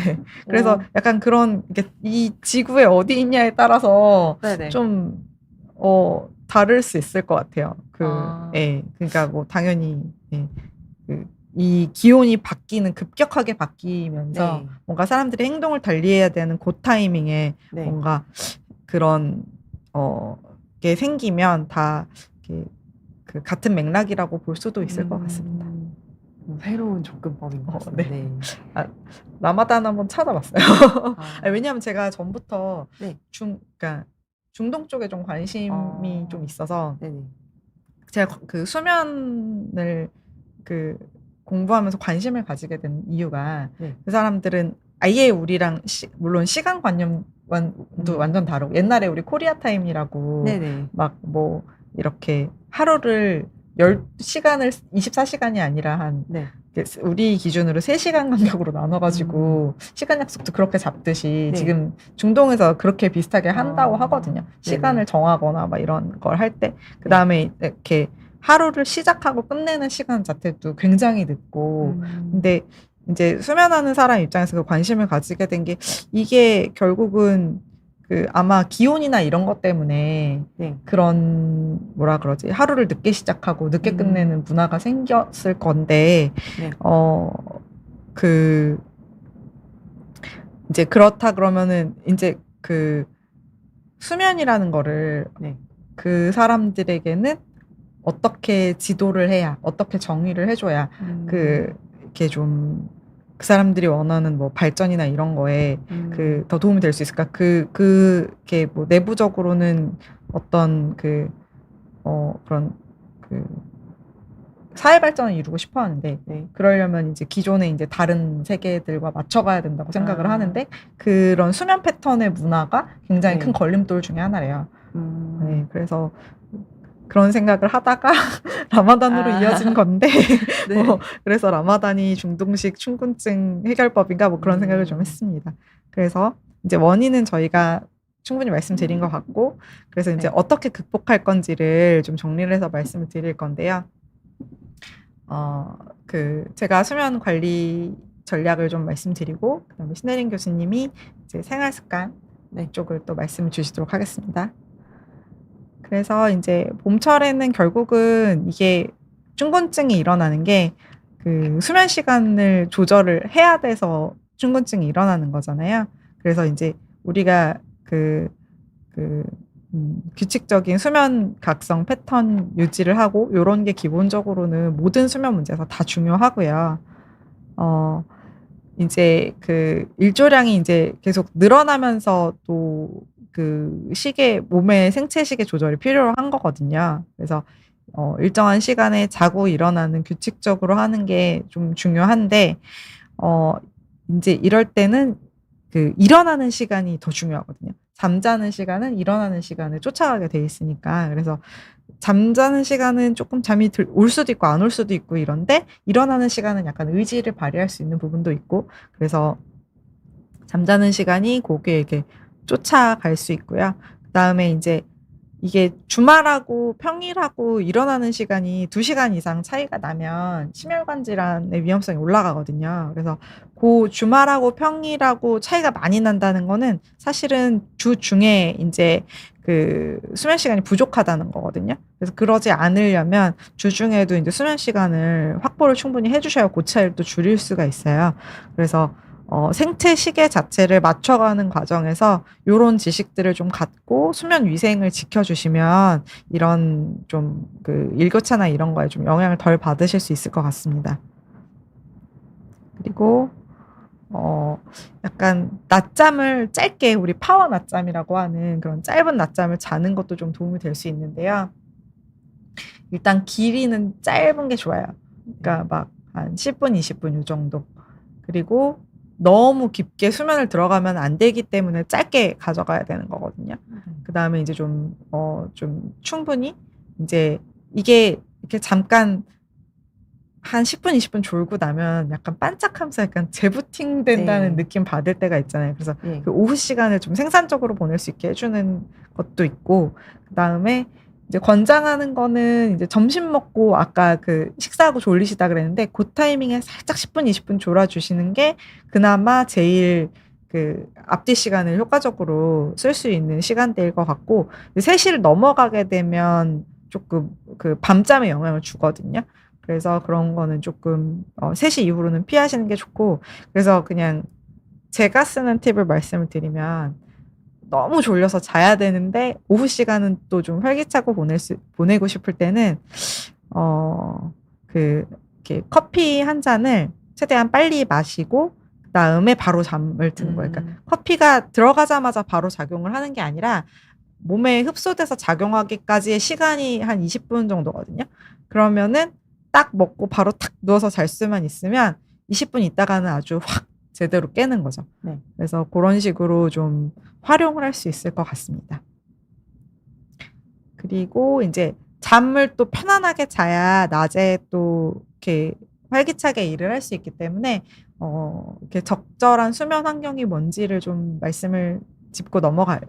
네. 그래서 어. 약간 그런 이게 이 지구에 어디 있냐에 따라서 네네. 좀 다를 수 있을 것 같아요. 아. 예. 그러니까 뭐 당연히 예. 이 기온이 급격하게 바뀌면서 네. 뭔가 사람들이 행동을 달리해야 되는 그 타이밍에 네. 뭔가 그런 게 생기면 다 이렇게 그 같은 맥락이라고 볼 수도 있을 것 같습니다. 새로운 접근법인 것 같습니다. 네. 네. 라마단 한번 찾아봤어요. 아. 아니, 왜냐하면 제가 전부터 네. 그러니까 중동 쪽에 좀 관심이 좀 있어서 네네. 제가 그 수면을 그 공부하면서 관심을 가지게 된 이유가 네. 그 사람들은 아예 우리랑 물론 시간관념도 완전 다르고 옛날에 우리 코리아 타임이라고 네네. 막 뭐 이렇게 하루를 10시간을 24시간이 아니라 한 네. 우리 기준으로 3시간 간격으로 나눠가지고 시간 약속도 그렇게 잡듯이 네. 지금 중동에서 그렇게 비슷하게 한다고 아. 하거든요. 시간을 네네. 정하거나 막 이런 걸 할 때. 그 다음에 이렇게 하루를 시작하고 끝내는 시간 자체도 굉장히 늦고. 근데 이제 수면하는 사람 입장에서 그 관심을 가지게 된 게 이게 결국은 그 아마 기온이나 이런 것 때문에 네. 그런 뭐라 그러지 하루를 늦게 시작하고 늦게 끝내는 문화가 생겼을 건데 네. 그 이제 그렇다 그러면은 이제 그 수면이라는 거를 네. 그 사람들에게는 어떻게 지도를 해야 어떻게 정의를 해줘야 이렇게 좀 그 사람들이 원하는 뭐 발전이나 이런 거에 더 도움이 될 수 있을까? 그게 뭐 내부적으로는 어떤 그런 그 사회 발전을 이루고 싶어 하는데 네. 그러려면 이제 기존의 이제 다른 세계들과 맞춰가야 된다고 생각을 하는데 그런 수면 패턴의 문화가 굉장히 네. 큰 걸림돌 중에 하나래요. 네, 그래서 그런 생각을 하다가 라마단으로 이어진 건데 네. 그래서 라마단이 중동식 춘곤증 해결법인가 뭐 그런 생각을 좀 했습니다. 그래서 이제 원인은 저희가 충분히 말씀드린 것 같고 그래서 이제 네. 어떻게 극복할 건지를 좀 정리를 해서 말씀을 드릴 건데요. 제가 수면 관리 전략을 좀 말씀드리고 그다음에 신혜린 교수님이 이제 생활 습관 쪽을 또 말씀을 주시도록 하겠습니다. 그래서 이제 봄철에는 결국은 이게 춘곤증이 일어나는 게 그 수면 시간을 조절을 해야 돼서 춘곤증이 일어나는 거잖아요. 그래서 이제 우리가 규칙적인 수면 각성 패턴 유지를 하고 요런 게 기본적으로는 모든 수면 문제에서 다 중요하고요. 이제 그 일조량이 이제 계속 늘어나면서 또 몸의 생체 시계 조절이 필요한 거거든요. 그래서 일정한 시간에 자고 일어나는 규칙적으로 하는 게 좀 중요한데 이제 이럴 때는 일어나는 시간이 더 중요하거든요. 잠자는 시간은 일어나는 시간을 쫓아가게 돼 있으니까. 그래서 잠자는 시간은 조금 잠이 올 수도 있고 안 올 수도 있고 이런데 일어나는 시간은 약간 의지를 발휘할 수 있는 부분도 있고 그래서 잠자는 시간이 거기에 이렇게 쫓아갈 수 있고요. 그다음에 이제 이게 주말하고 평일하고 일어나는 시간이 2시간 이상 차이가 나면 심혈관 질환의 위험성이 올라가거든요. 그래서 주말하고 평일하고 차이가 많이 난다는 거는 사실은 주 중에 이제 수면 시간이 부족하다는 거거든요. 그래서 그러지 않으려면 주중에도 이제 수면 시간을 확보를 충분히 해주셔야 그 차이를 또 줄일 수가 있어요. 그래서 생체 시계 자체를 맞춰가는 과정에서 요런 지식들을 좀 갖고 수면 위생을 지켜주시면 이런 좀 일교차나 이런 거에 좀 영향을 덜 받으실 수 있을 것 같습니다. 그리고 약간 낮잠을 짧게 우리 파워 낮잠이라고 하는 그런 짧은 낮잠을 자는 것도 좀 도움이 될 수 있는데요. 일단 길이는 짧은 게 좋아요. 그러니까 막 한 10분, 20분 이 정도. 그리고 너무 깊게 수면을 들어가면 안 되기 때문에 짧게 가져가야 되는 거거든요. 그다음에 이제 좀 충분히 이제 이게 이렇게 잠깐 한 10분, 20분 졸고 나면 약간 반짝하면서 약간 재부팅 된다는 네. 느낌 받을 때가 있잖아요. 그래서 네. 그 오후 시간을 좀 생산적으로 보낼 수 있게 해주는 것도 있고, 그다음에 이제 권장하는 거는 이제 점심 먹고 아까 그 식사하고 졸리시다 그랬는데 그 타이밍에 살짝 10분, 20분 졸아주시는 게 그나마 제일 그 앞뒤 시간을 효과적으로 쓸 수 있는 시간대일 것 같고, 3시를 넘어가게 되면 조금 그 밤잠에 영향을 주거든요. 그래서 그런 거는 조금 3시 이후로는 피하시는 게 좋고, 그래서 그냥 제가 쓰는 팁을 말씀을 드리면 너무 졸려서 자야 되는데 오후 시간은 또 좀 활기차고 보내고 싶을 때는 이렇게 커피 한 잔을 최대한 빨리 마시고 그다음에 바로 잠을 드는 거예요. 그러니까 커피가 들어가자마자 바로 작용을 하는 게 아니라 몸에 흡수돼서 작용하기까지의 시간이 한 20분 정도거든요. 그러면은 딱 먹고 바로 탁 누워서 잘 수만 있으면 20분 있다가는 아주 확 제대로 깨는 거죠. 네. 그래서 그런 식으로 좀 활용을 할 수 있을 것 같습니다. 그리고 이제 잠을 또 편안하게 자야 낮에 또 이렇게 활기차게 일을 할 수 있기 때문에 이렇게 적절한 수면 환경이 뭔지를 좀 말씀을 짚고 넘어갈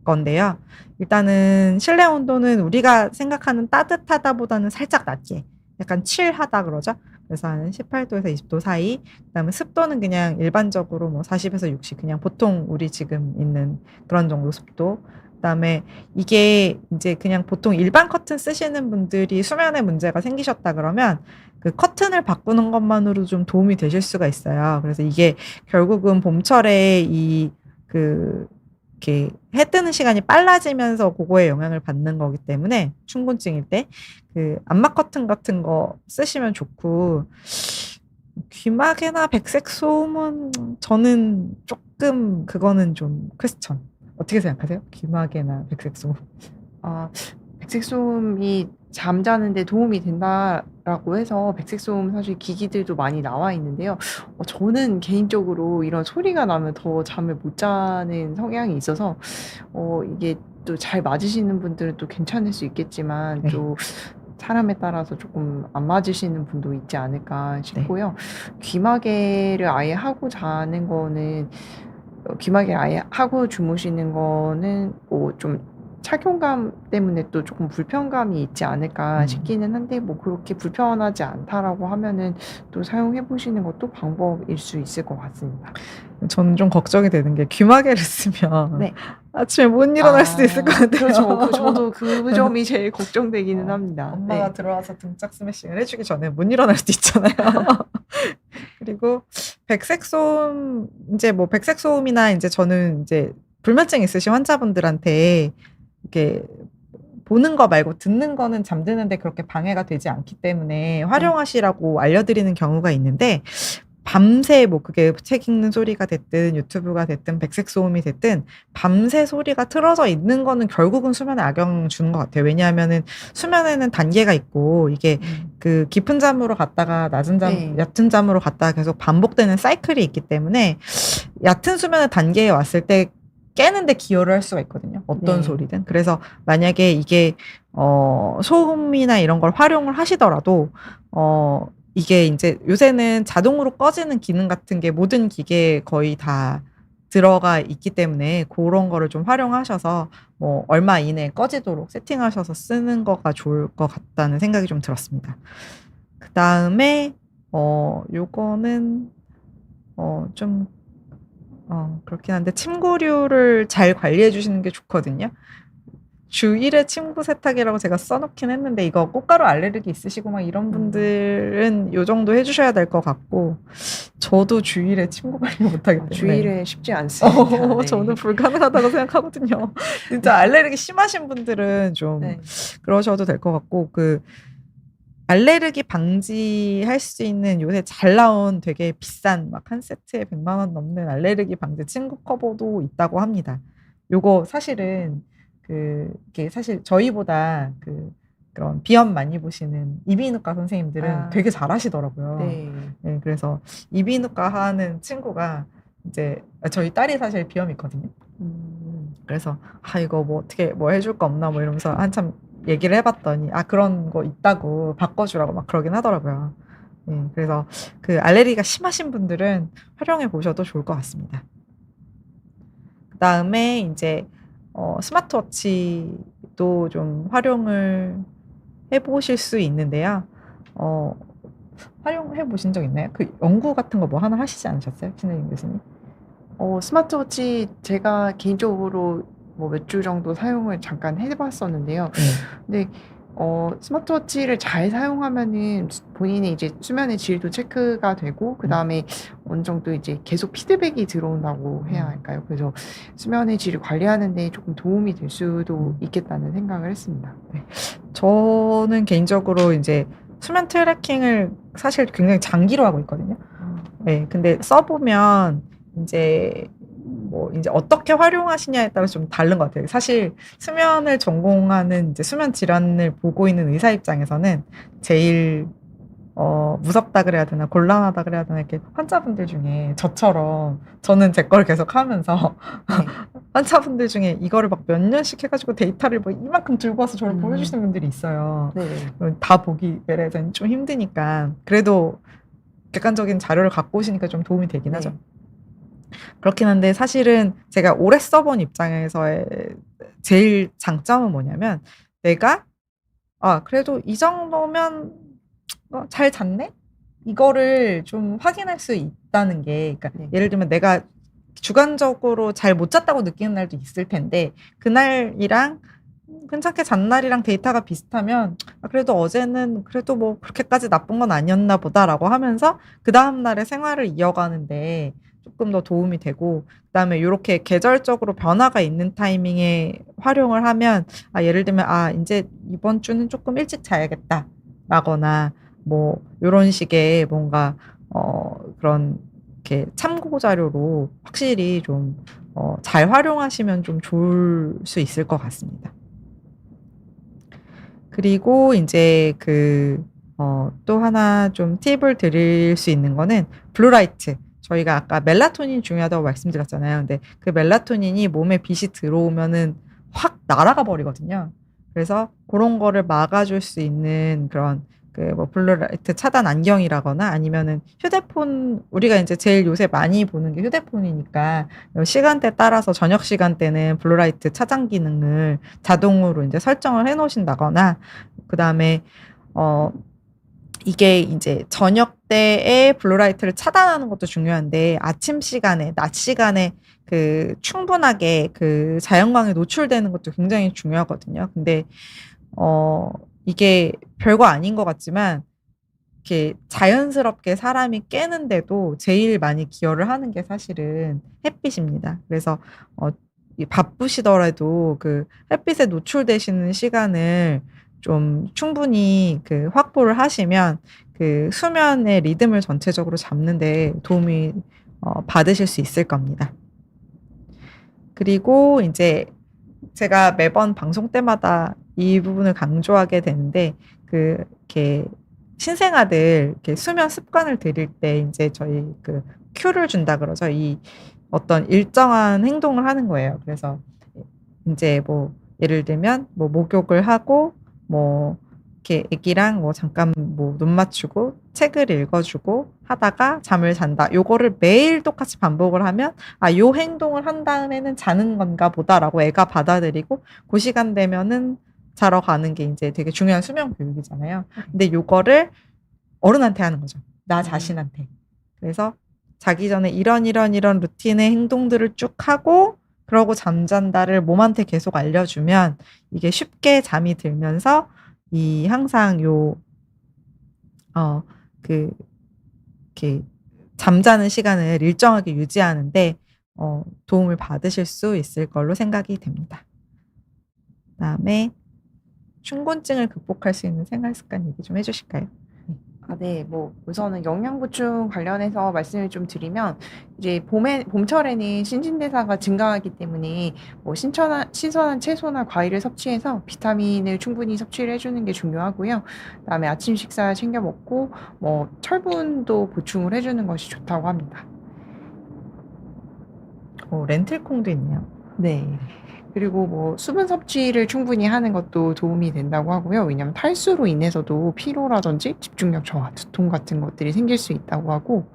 건데요. 일단은 실내 온도는 우리가 생각하는 따뜻하다보다는 살짝 낮게 약간 칠하다 그러죠. 그래서 한 18도에서 20도 사이. 그다음에 습도는 그냥 일반적으로 뭐 40에서 60 그냥 보통 우리 지금 있는 그런 정도 습도. 그다음에 이게 이제 그냥 보통 일반 커튼 쓰시는 분들이 수면에 문제가 생기셨다 그러면 그 커튼을 바꾸는 것만으로 좀 도움이 되실 수가 있어요. 그래서 이게 결국은 봄철에 이렇게 해 뜨는 시간이 빨라지면서 그거에 영향을 받는 거기 때문에 춘곤증일 때 그 암막 커튼 같은 거 쓰시면 좋고, 귀마개나 백색 소음은 저는 조금 그거는 좀 퀘스천. 어떻게 생각하세요? 귀마개나 백색 소음. 백색소음이 잠자는데 도움이 된다라고 해서 백색소음 사실 기기들도 많이 나와 있는데요. 저는 개인적으로 이런 소리가 나면 더 잠을 못 자는 성향이 있어서 이게 또 잘 맞으시는 분들은 또 괜찮을 수 있겠지만 네. 또 사람에 따라서 조금 안 맞으시는 분도 있지 않을까 싶고요. 귀마개를 아예 하고 자는 거는 귀마개를 아예 하고 주무시는 거는 좀 착용감 때문에 또 조금 불편감이 있지 않을까 싶기는 한데 뭐 그렇게 불편하지 않다라고 하면은 또 사용해 보시는 것도 방법일 수 있을 것 같습니다. 저는 좀 걱정이 되는 게 귀마개를 쓰면 네. 아침에 못 일어날 수도 있을 것 같아요. 그렇죠. 저도 그 점이 제일 걱정되기는 합니다. 엄마가 네. 들어와서 등짝 스매싱을 해주기 전에 못 일어날 수도 있잖아요. 그리고 백색 소음, 이제 뭐 백색 소음이나 이제 저는 이제 불면증 있으신 환자분들한테 이렇게 보는 거 말고 듣는 거는 잠드는데 그렇게 방해가 되지 않기 때문에 활용하시라고 알려드리는 경우가 있는데, 밤새 뭐 그게 책 읽는 소리가 됐든 유튜브가 됐든 백색 소음이 됐든 밤새 소리가 틀어져 있는 거는 결국은 수면에 악영 주는 것 같아요. 왜냐하면은 수면에는 단계가 있고 이게 그 깊은 잠으로 갔다가 낮은 잠, 네. 얕은 잠으로 갔다가 계속 반복되는 사이클이 있기 때문에 얕은 수면의 단계에 왔을 때 깨는데 기여를 할 수가 있거든요. 어떤 네. 소리든. 그래서 만약에 이게 소음이나 이런 걸 활용을 하시더라도 이게 이제 요새는 자동으로 꺼지는 기능 같은 게 모든 기계에 거의 다 들어가 있기 때문에 그런 거를 좀 활용하셔서 뭐 얼마 이내에 꺼지도록 세팅하셔서 쓰는 거가 좋을 것 같다는 생각이 좀 들었습니다. 그다음에 요거는 좀 그렇긴 한데 침구류를 잘 관리해 주시는 게 좋거든요. 주 1회 침구 세탁이라고 제가 써놓긴 했는데 이거 꽃가루 알레르기 있으시고 막 이런 분들은 요 정도 해주셔야 될 것 같고, 저도 주 1회 침구 관리 못하기 때문에 주일에 쉽지 않습니다. 네. 저는 불가능하다고 생각하거든요. 진짜 알레르기 심하신 분들은 좀 네. 그러셔도 될 것 같고, 알레르기 방지할 수 있는 요새 잘 나온 되게 비싼 막 한 세트에 100만 원 넘는 알레르기 방지 침구 커버도 있다고 합니다. 요거 사실은 이게 사실 저희보다 그런 비염 많이 보시는 이비인후과 선생님들은 되게 잘하시더라고요. 네. 네, 그래서 이비인후과 하는 친구가 이제 저희 딸이 사실 비염이 있거든요. 그래서 이거 뭐 어떻게 뭐 해줄 거 없나 뭐 이러면서 한참 얘기를 해봤더니 그런 거 있다고 바꿔주라고 막 그러긴 하더라고요. 네, 그래서 그 알레르기가 심하신 분들은 활용해 보셔도 좋을 것 같습니다. 그 다음에 이제 스마트워치도 좀 활용을 해보실 수 있는데요. 활용해 보신 적 있나요? 그 연구 같은 거 뭐 하나 하시지 않으셨어요? 신혜림 교수님? 스마트워치 제가 개인적으로 뭐 몇 주 정도 사용을 잠깐 해봤었는데요. 근데 스마트워치를 잘 사용하면은 본인의 이제 수면의 질도 체크가 되고 그 다음에 어느 정도 이제 계속 피드백이 들어온다고 해야 할까요? 그래서 수면의 질을 관리하는 데 조금 도움이 될 수도 있겠다는 생각을 했습니다. 네. 저는 개인적으로 이제 수면 트래킹을 사실 굉장히 장기로 하고 있거든요. 네, 근데 써보면 이제 이제 어떻게 활용하시냐에 따라서 좀 다른 것 같아요. 사실 수면을 전공하는 이제 수면 질환을 보고 있는 의사 입장에서는 제일 무섭다 그래야 되나 곤란하다 그래야 되나 이렇게 환자분들 중에 저처럼 저는 제 걸 계속 하면서 환자분들 중에 이거를 막 몇 년씩 해가지고 데이터를 뭐 이만큼 들고 와서 저를 보여주시는 분들이 있어요. 다 보기 외에는 좀 힘드니까 그래도 객관적인 자료를 갖고 오시니까 좀 도움이 되긴 하죠. 그렇긴 한데 사실은 제가 오래 써본 입장에서의 제일 장점은 뭐냐면 내가 그래도 이 정도면 잘 잤네? 이거를 좀 확인할 수 있다는 게 그러니까 예를 들면 내가 주관적으로 잘 못 잤다고 느끼는 날도 있을 텐데 그날이랑 괜찮게 잔 날이랑 데이터가 비슷하면 그래도 어제는 그래도 뭐 그렇게까지 나쁜 건 아니었나 보다라고 하면서 그 다음 날의 생활을 이어가는데 조금 더 도움이 되고 그다음에 요렇게 계절적으로 변화가 있는 타이밍에 활용을 하면 예를 들면 이제 이번 주는 조금 일찍 자야겠다라거나 뭐 요런 식의 뭔가 그런 이렇게 참고 자료로 확실히 좀 잘 활용하시면 좀 좋을 수 있을 것 같습니다. 그리고 이제 또 하나 좀 팁을 드릴 수 있는 거는 블루라이트. 저희가 아까 멜라토닌 중요하다고 말씀드렸잖아요. 근데 그 멜라토닌이 몸에 빛이 들어오면은 확 날아가 버리거든요. 그래서 그런 거를 막아줄 수 있는 그런 뭐 블루라이트 차단 안경이라거나 아니면은 휴대폰 우리가 이제 제일 요새 많이 보는 게 휴대폰이니까 시간대 따라서 저녁 시간대는 블루라이트 차단 기능을 자동으로 이제 설정을 해 놓으신다거나 그다음에 이게 이제 저녁 때에 블루라이트를 차단하는 것도 중요한데 아침 시간에 낮 시간에 충분하게 자연광에 노출되는 것도 굉장히 중요하거든요. 근데 이게 별거 아닌 것 같지만 이렇게 자연스럽게 사람이 깨는데도 제일 많이 기여를 하는 게 사실은 햇빛입니다. 그래서 바쁘시더라도 햇빛에 노출되시는 시간을 좀 충분히 확보를 하시면 수면의 리듬을 전체적으로 잡는 데 도움이 받으실 수 있을 겁니다. 그리고 이제 제가 매번 방송 때마다 이 부분을 강조하게 되는데 이렇게 신생아들 이렇게 수면 습관을 들일 때 이제 저희 큐를 준다 그러죠. 이 어떤 일정한 행동을 하는 거예요. 그래서 이제 뭐 예를 들면 뭐 목욕을 하고 뭐 이렇게 애기랑 뭐 잠깐 뭐 눈 맞추고 책을 읽어주고 하다가 잠을 잔다. 요거를 매일 똑같이 반복을 하면 요 행동을 한 다음에는 자는 건가 보다라고 애가 받아들이고 그 시간 되면은 자러 가는 게 이제 되게 중요한 수면 교육이잖아요. 근데 요거를 어른한테 하는 거죠. 나 자신한테. 그래서 자기 전에 이런 루틴의 행동들을 쭉 하고 그러고 잠잔다를 몸한테 계속 알려주면 이게 쉽게 잠이 들면서 항상 이렇게 잠자는 시간을 일정하게 유지하는데 도움을 받으실 수 있을 걸로 생각이 됩니다. 그다음에 춘곤증을 극복할 수 있는 생활 습관 얘기 좀 해주실까요? 네. 뭐 우선은 영양 보충 관련해서 말씀을 좀 드리면 이제 봄철에는 신진대사가 증가하기 때문에 뭐 신선한 채소나 과일을 섭취해서 비타민을 충분히 섭취를 해 주는 게 중요하고요. 그다음에 아침 식사 챙겨 먹고 뭐 철분도 보충을 해 주는 것이 좋다고 합니다. 렌틸콩도 있네요. 네. 그리고 뭐 수분 섭취를 충분히 하는 것도 도움이 된다고 하고요. 왜냐하면 탈수로 인해서도 피로라든지 집중력 저하, 두통 같은 것들이 생길 수 있다고 하고,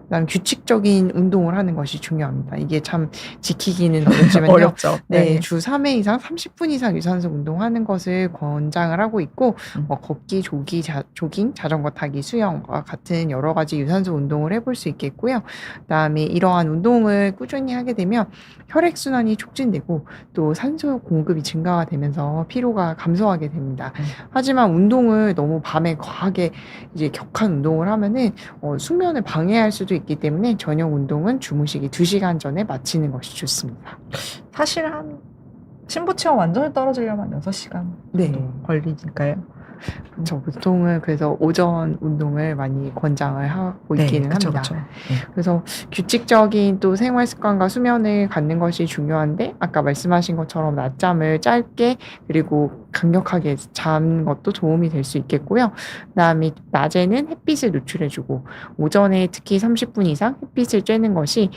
그다음에 규칙적인 운동을 하는 것이 중요합니다. 이게 참 지키기는 어렵지만요. 어렵죠. 네, 주 3회 이상 30분 이상 유산소 운동하는 것을 권장을 하고 있고, 뭐 걷기, 조깅, 자전거 타기, 수영과 같은 여러 가지 유산소 운동을 해볼 수 있겠고요. 그다음에 이러한 운동을 꾸준히 하게 되면 혈액 순환이 촉진되고 또 산소 공급이 증가가 되면서 피로가 감소하게 됩니다. 하지만 운동을 너무 밤에 과하게 이제 격한 운동을 하면은 숙면을 방해할 수도 있기 때문에 저녁 운동은 주무시기 2시간 전에 마치는 것이 좋습니다. 사실 한 심부 체온 완전히 떨어지려면 6시간 네. 정도 걸리니까요. 그렇죠. 보통은 그래서 오전 운동을 많이 권장을 하고 있기는 그쵸, 합니다. 그쵸. 그래서 규칙적인 또 생활 습관과 수면을 갖는 것이 중요한데 아까 말씀하신 것처럼 낮잠을 짧게 그리고 강력하게 자는 것도 도움이 될 수 있겠고요. 그다음에 낮에는 햇빛을 노출해주고 오전에 특히 30분 이상 햇빛을 쬐는 것이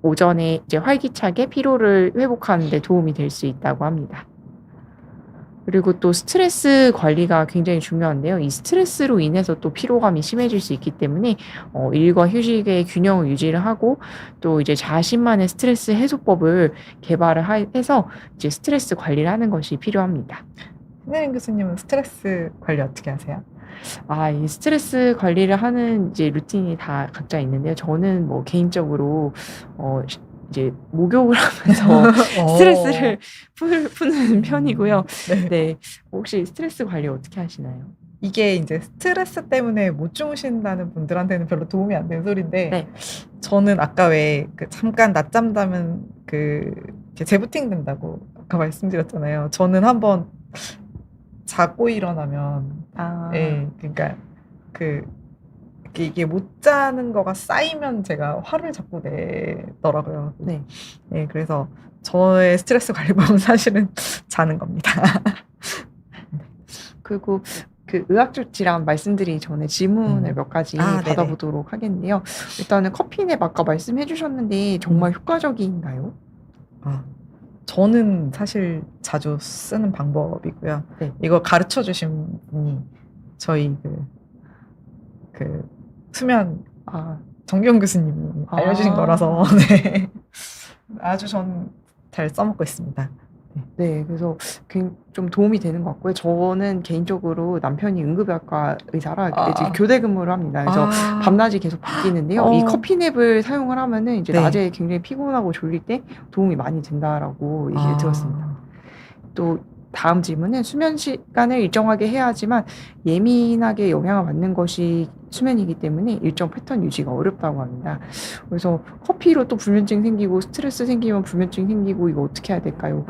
오전에 이제 활기차게 피로를 회복하는 데 도움이 될 수 있다고 합니다. 그리고 또 스트레스 관리가 굉장히 중요한데요. 이 스트레스로 인해서 또 피로감이 심해질 수 있기 때문에 일과 휴식의 균형을 유지를 하고 또 이제 자신만의 스트레스 해소법을 개발을 해서 이제 스트레스 관리를 하는 것이 필요합니다. 신혜림 교수님은 스트레스 관리 어떻게 하세요? 이 스트레스 관리를 하는 이제 루틴이 다 각자 있는데요. 저는 뭐 개인적으로 이제 목욕을 하면서 스트레스를 푸는 편이고요. 네. 혹시 스트레스 관리 어떻게 하시나요? 이게 이제 스트레스 때문에 못 주무신다는 분들한테는 별로 도움이 안 되는 소리인데 네. 저는 아까 왜 잠깐 낮잠 자면 재부팅 된다고 아까 말씀드렸잖아요. 저는 한번 자고 일어나면 그러니까 이게 못 자는 거가 쌓이면 제가 화를 자꾸 내더라고요. 네. 그래서 저의 스트레스 관리법은 사실은 자는 겁니다. 그리고 그 의학적 질환 말씀드리기 전에 질문을 몇 가지 받아보도록 하겠는데요. 일단은 커피냅 아까 말씀해 주셨는데 정말 효과적인가요? 저는 사실 자주 쓰는 방법이고요. 네. 이거 가르쳐 주신 분이 저희 수면 정기용 교수님이 알려주신 거라서 아주 전 잘 써먹고 있습니다. 네, 그래서 좀 도움이 되는 것 같고요. 저는 개인적으로 남편이 응급의학과 의사라 이제 교대 근무를 합니다. 그래서 밤낮이 계속 바뀌는데요. 이 커피냅을 사용을 하면은 이제 낮에 굉장히 피곤하고 졸릴 때 도움이 많이 된다라고 얘기를 들었습니다. 또 다음 질문은 수면 시간을 일정하게 해야 하지만 예민하게 영향을 받는 것이 수면이기 때문에 일정 패턴 유지가 어렵다고 합니다. 그래서 커피로 또 불면증 생기고 스트레스 생기면 불면증 생기고 이거 어떻게 해야 될까요?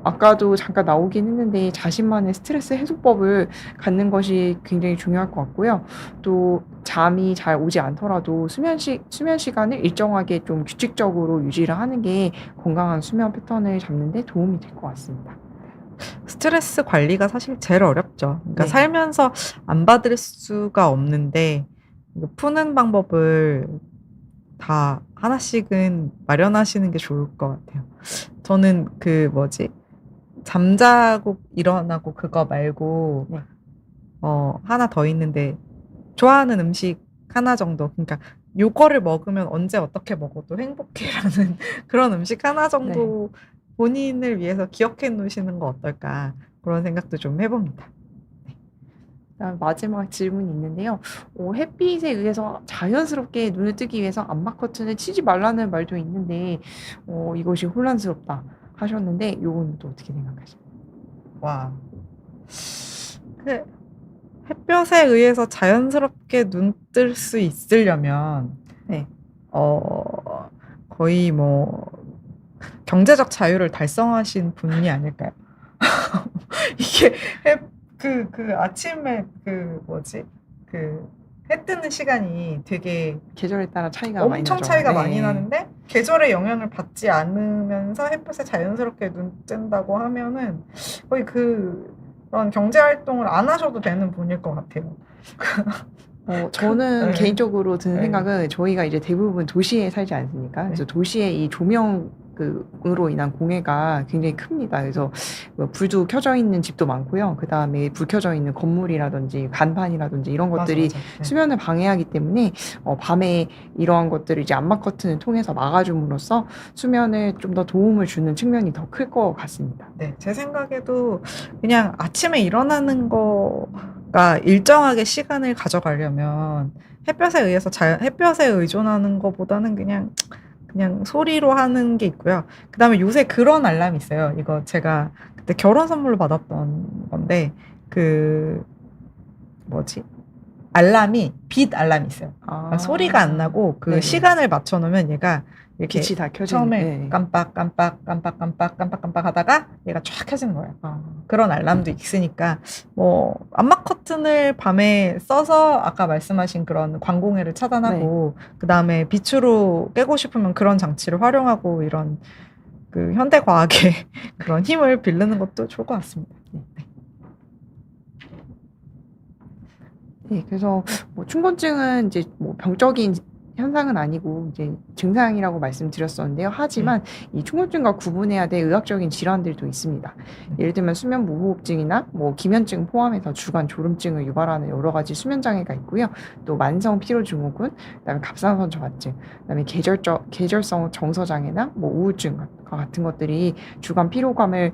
아까도 잠깐 나오긴 했는데 자신만의 스트레스 해소법을 갖는 것이 굉장히 중요할 것 같고요. 또 잠이 잘 오지 않더라도 수면 시간을 일정하게 좀 규칙적으로 유지를 하는 게 건강한 수면 패턴을 잡는 데 도움이 될 것 같습니다. 스트레스 관리가 사실 제일 어렵죠. 그러니까 살면서 안 받을 수가 없는데 이거 푸는 방법을 다 하나씩은 마련하시는 게 좋을 것 같아요. 저는 잠자고 일어나고 그거 말고 하나 더 있는데 좋아하는 음식 하나 정도, 그러니까 요거를 먹으면 언제 어떻게 먹어도 행복해라는 그런 음식 하나 정도 본인을 위해서 기억해 놓으시는 거 어떨까, 그런 생각도 좀 해봅니다. 마지막 질문이 있는데요. 햇빛에 의해서 자연스럽게 눈을 뜨기 위해서 암막 커튼을 치지 말라는 말도 있는데 이것이 혼란스럽다 하셨는데 요건 또 어떻게 생각하십니까? 햇볕에 의해서 자연스럽게 눈 뜰 수 있으려면 거의 뭐 경제적 자유를 달성하신 분이 아닐까요? 이게 그 아침에 해 뜨는 시간이 되게 계절에 따라 차이가 많이 엄청 나죠. 차이가 네. 많이 나는데 계절의 영향을 받지 않으면서 햇볕에 자연스럽게 눈 뜬다고 하면은 거의 그런 경제 활동을 안 하셔도 되는 분일 것 같아요. 저는 네. 개인적으로 드는 네. 생각은 저희가 이제 대부분 도시에 살지 않습니까? 그래서 도시의 이 조명으로 인한 공해가 굉장히 큽니다. 그래서 뭐 불도 켜져 있는 집도 많고요. 그 다음에 불 켜져 있는 건물이라든지 간판이라든지 이런 것들이 맞아. 네. 수면을 방해하기 때문에 밤에 이러한 것들을 이제 암막 커튼을 통해서 막아줌으로써 수면에 좀 더 도움을 주는 측면이 더 클 것 같습니다. 네, 제 생각에도 그냥 아침에 일어나는 거가 일정하게 시간을 가져가려면 햇볕에 의존하는 것보다는 그냥 소리로 하는 게 있고요. 그다음에 요새 그런 알람이 있어요. 이거 제가 그때 결혼 선물로 받았던 건데 알람이 빛 알람이 있어요. 그러니까 소리가 안 나고 그 네네. 시간을 맞춰 놓으면 얘가 이렇게 빛이 다 켜지는. 처음에 네. 깜빡 하다가 얘가 쫙 켜지는 거예요. 그런 알람도 있으니까 뭐 암막 커튼을 밤에 써서 아까 말씀하신 그런 광공해를 차단하고 그다음에 빛으로 깨고 싶으면 그런 장치를 활용하고 이런 그 현대 과학의 그런 힘을 빌리는 것도 좋을 것 같습니다. 네, 그래서 뭐 충곤증은 이제 뭐 병적인 현상은 아니고 이제 증상이라고 말씀드렸었는데요. 하지만 이 충곤증과 구분해야 될 의학적인 질환들도 있습니다. 예를 들면 수면 무호흡증이나 뭐 기면증 포함해서 주간 졸음증을 유발하는 여러 가지 수면 장애가 있고요. 또 만성 피로 증후군, 그다음에 갑상선 저하증, 그다음에 계절성 정서 장애나 뭐 우울증과 같은 것들이 주간 피로감을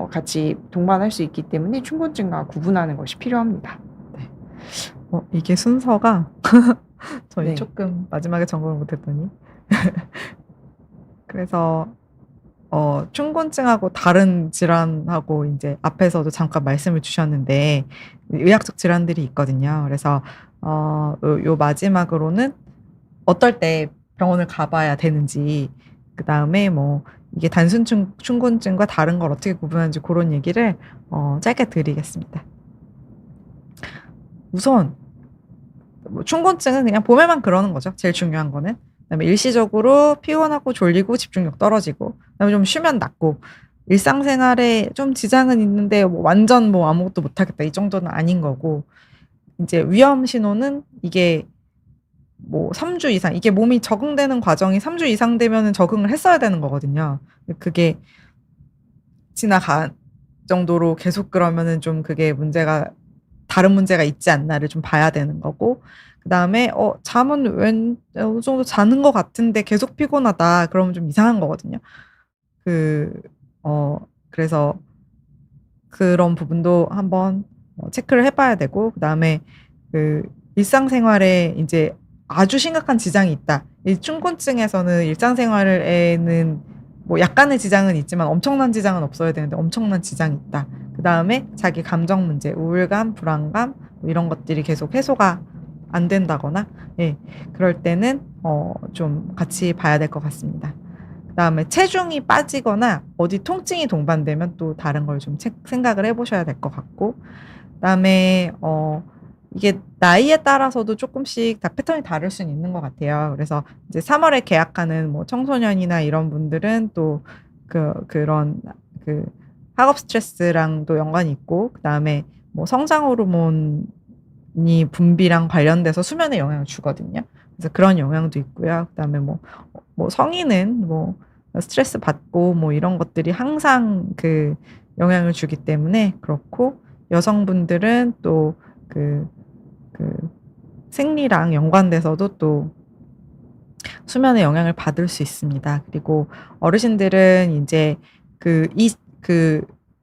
같이 동반할 수 있기 때문에 충곤증과 구분하는 것이 필요합니다. 이게 순서가 저희 네. 조금 마지막에 점검을 못했더니 그래서 충곤증하고 다른 질환하고 이제 앞에서도 잠깐 말씀을 주셨는데 의학적 질환들이 있거든요. 그래서 요 마지막으로는 어떨 때 병원을 가봐야 되는지, 그 다음에 뭐 이게 단순 충곤증과 다른 걸 어떻게 구분하는지 그런 얘기를 짧게 드리겠습니다. 우선 뭐 충곤증은 그냥 봄에만 그러는 거죠. 제일 중요한 거는. 그다음에 일시적으로 피곤하고 졸리고 집중력 떨어지고, 그다음에 좀 쉬면 낫고, 일상생활에 좀 지장은 있는데 뭐 완전 뭐 아무것도 못하겠다 이 정도는 아닌 거고, 이제 위험 신호는 이게 뭐 3주 이상, 이게 몸이 적응되는 과정이 3주 이상 되면은 적응을 했어야 되는 거거든요. 그게 지나간 정도로 계속 그러면은 좀 그게 다른 문제가 있지 않나를 좀 봐야 되는 거고, 그다음에 잠은 어느 정도 자는 것 같은데 계속 피곤하다 그러면 좀 이상한 거거든요. 그래서 그런 부분도 한번 체크를 해봐야 되고, 그다음에 일상생활에 이제 아주 심각한 지장이 있다. 이 충곤증에서는 일상생활에는 뭐 약간의 지장은 있지만 엄청난 지장은 없어야 되는데 엄청난 지장이 있다. 그다음에 자기 감정 문제, 우울감, 불안감 뭐 이런 것들이 계속 해소가 안 된다거나, 그럴 때는 좀 같이 봐야 될 것 같습니다. 그다음에 체중이 빠지거나 어디 통증이 동반되면 또 다른 걸 좀 생각을 해보셔야 될 것 같고, 그다음에 이게 나이에 따라서도 조금씩 다 패턴이 다를 수는 있는 것 같아요. 그래서 이제 3월에 계약하는 뭐 청소년이나 이런 분들은 또 그런 학업 스트레스랑도 연관이 있고, 그다음에 뭐 성장 호르몬이 분비랑 관련돼서 수면에 영향을 주거든요. 그래서 그런 영향도 있고요. 그다음에 뭐 성인은 뭐 스트레스 받고 뭐 이런 것들이 항상 영향을 주기 때문에 그렇고, 여성분들은 또 생리랑 연관돼서도 또 수면에 영향을 받을 수 있습니다. 그리고 어르신들은 이제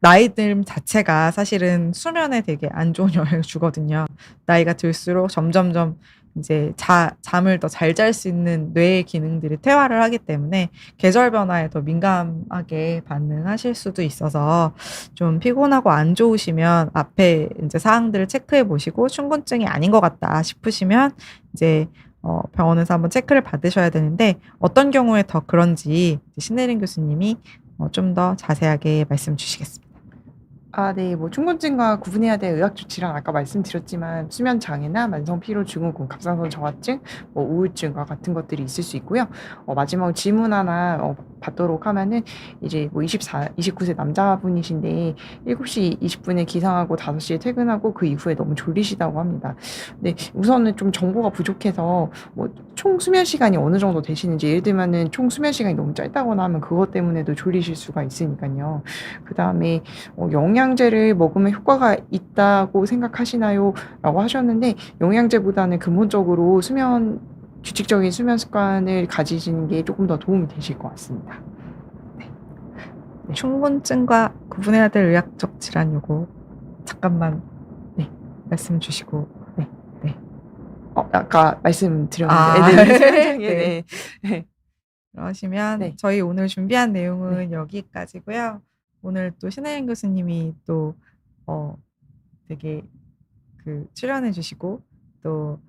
나이들 자체가 사실은 수면에 되게 안 좋은 영향을 주거든요. 나이가 들수록 점점점 이제 잠을 더 잘 잘 수 있는 뇌의 기능들이 퇴화를 하기 때문에 계절 변화에 더 민감하게 반응하실 수도 있어서, 좀 피곤하고 안 좋으시면 앞에 이제 사항들을 체크해 보시고 충곤증이 아닌 것 같다 싶으시면 이제 병원에서 한번 체크를 받으셔야 되는데, 어떤 경우에 더 그런지 신혜림 교수님이 좀 더 자세하게 말씀 주시겠습니다. 네. 뭐 충곤증과 구분해야 될 의학 조치란 아까 말씀드렸지만 수면 장애나 만성 피로 증후군, 갑상선 저하증, 뭐 우울증과 같은 것들이 있을 수 있고요. 마지막으로 질문 하나 받도록 하면은 이제 뭐 29세 남자분이신데 7시 20분에 기상하고 5시에 퇴근하고 그 이후에 너무 졸리시다고 합니다. 근데 우선은 좀 정보가 부족해서 뭐 총 수면 시간이 어느 정도 되시는지, 예를 들면은 총 수면 시간이 너무 짧다거나 하면 그것 때문에도 졸리실 수가 있으니깐요. 그다음에 영양제를 먹으면 효과가 있다고 생각하시나요? 라고 하셨는데, 영양제보다는 근본적으로 규칙적인 수면 습관을 가지시는 게 조금 더 도움이 되실 것 같습니다. 네. 충곤증과 구분해야 될 의학적 질환 요거 잠깐만 네. 말씀 주시고. 네. 아까 말씀드렸는데. 아. 네. 수면장애. 네. 네. 네. 그러시면 네. 저희 오늘 준비한 내용은 여기까지고요. 오늘 또 신혜연 교수님이 또 되게 출연해 주시고 또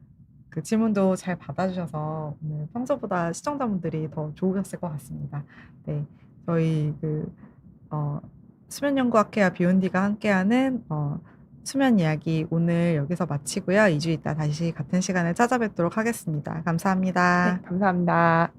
그 질문도 잘 받아주셔서 오늘 평소보다 시청자분들이 더 좋으셨을 것 같습니다. 네, 저희 수면연구학회와 비욘디가 함께하는 수면 이야기 오늘 여기서 마치고요. 2주 있다 다시 같은 시간에 찾아뵙도록 하겠습니다. 감사합니다. 네. 감사합니다.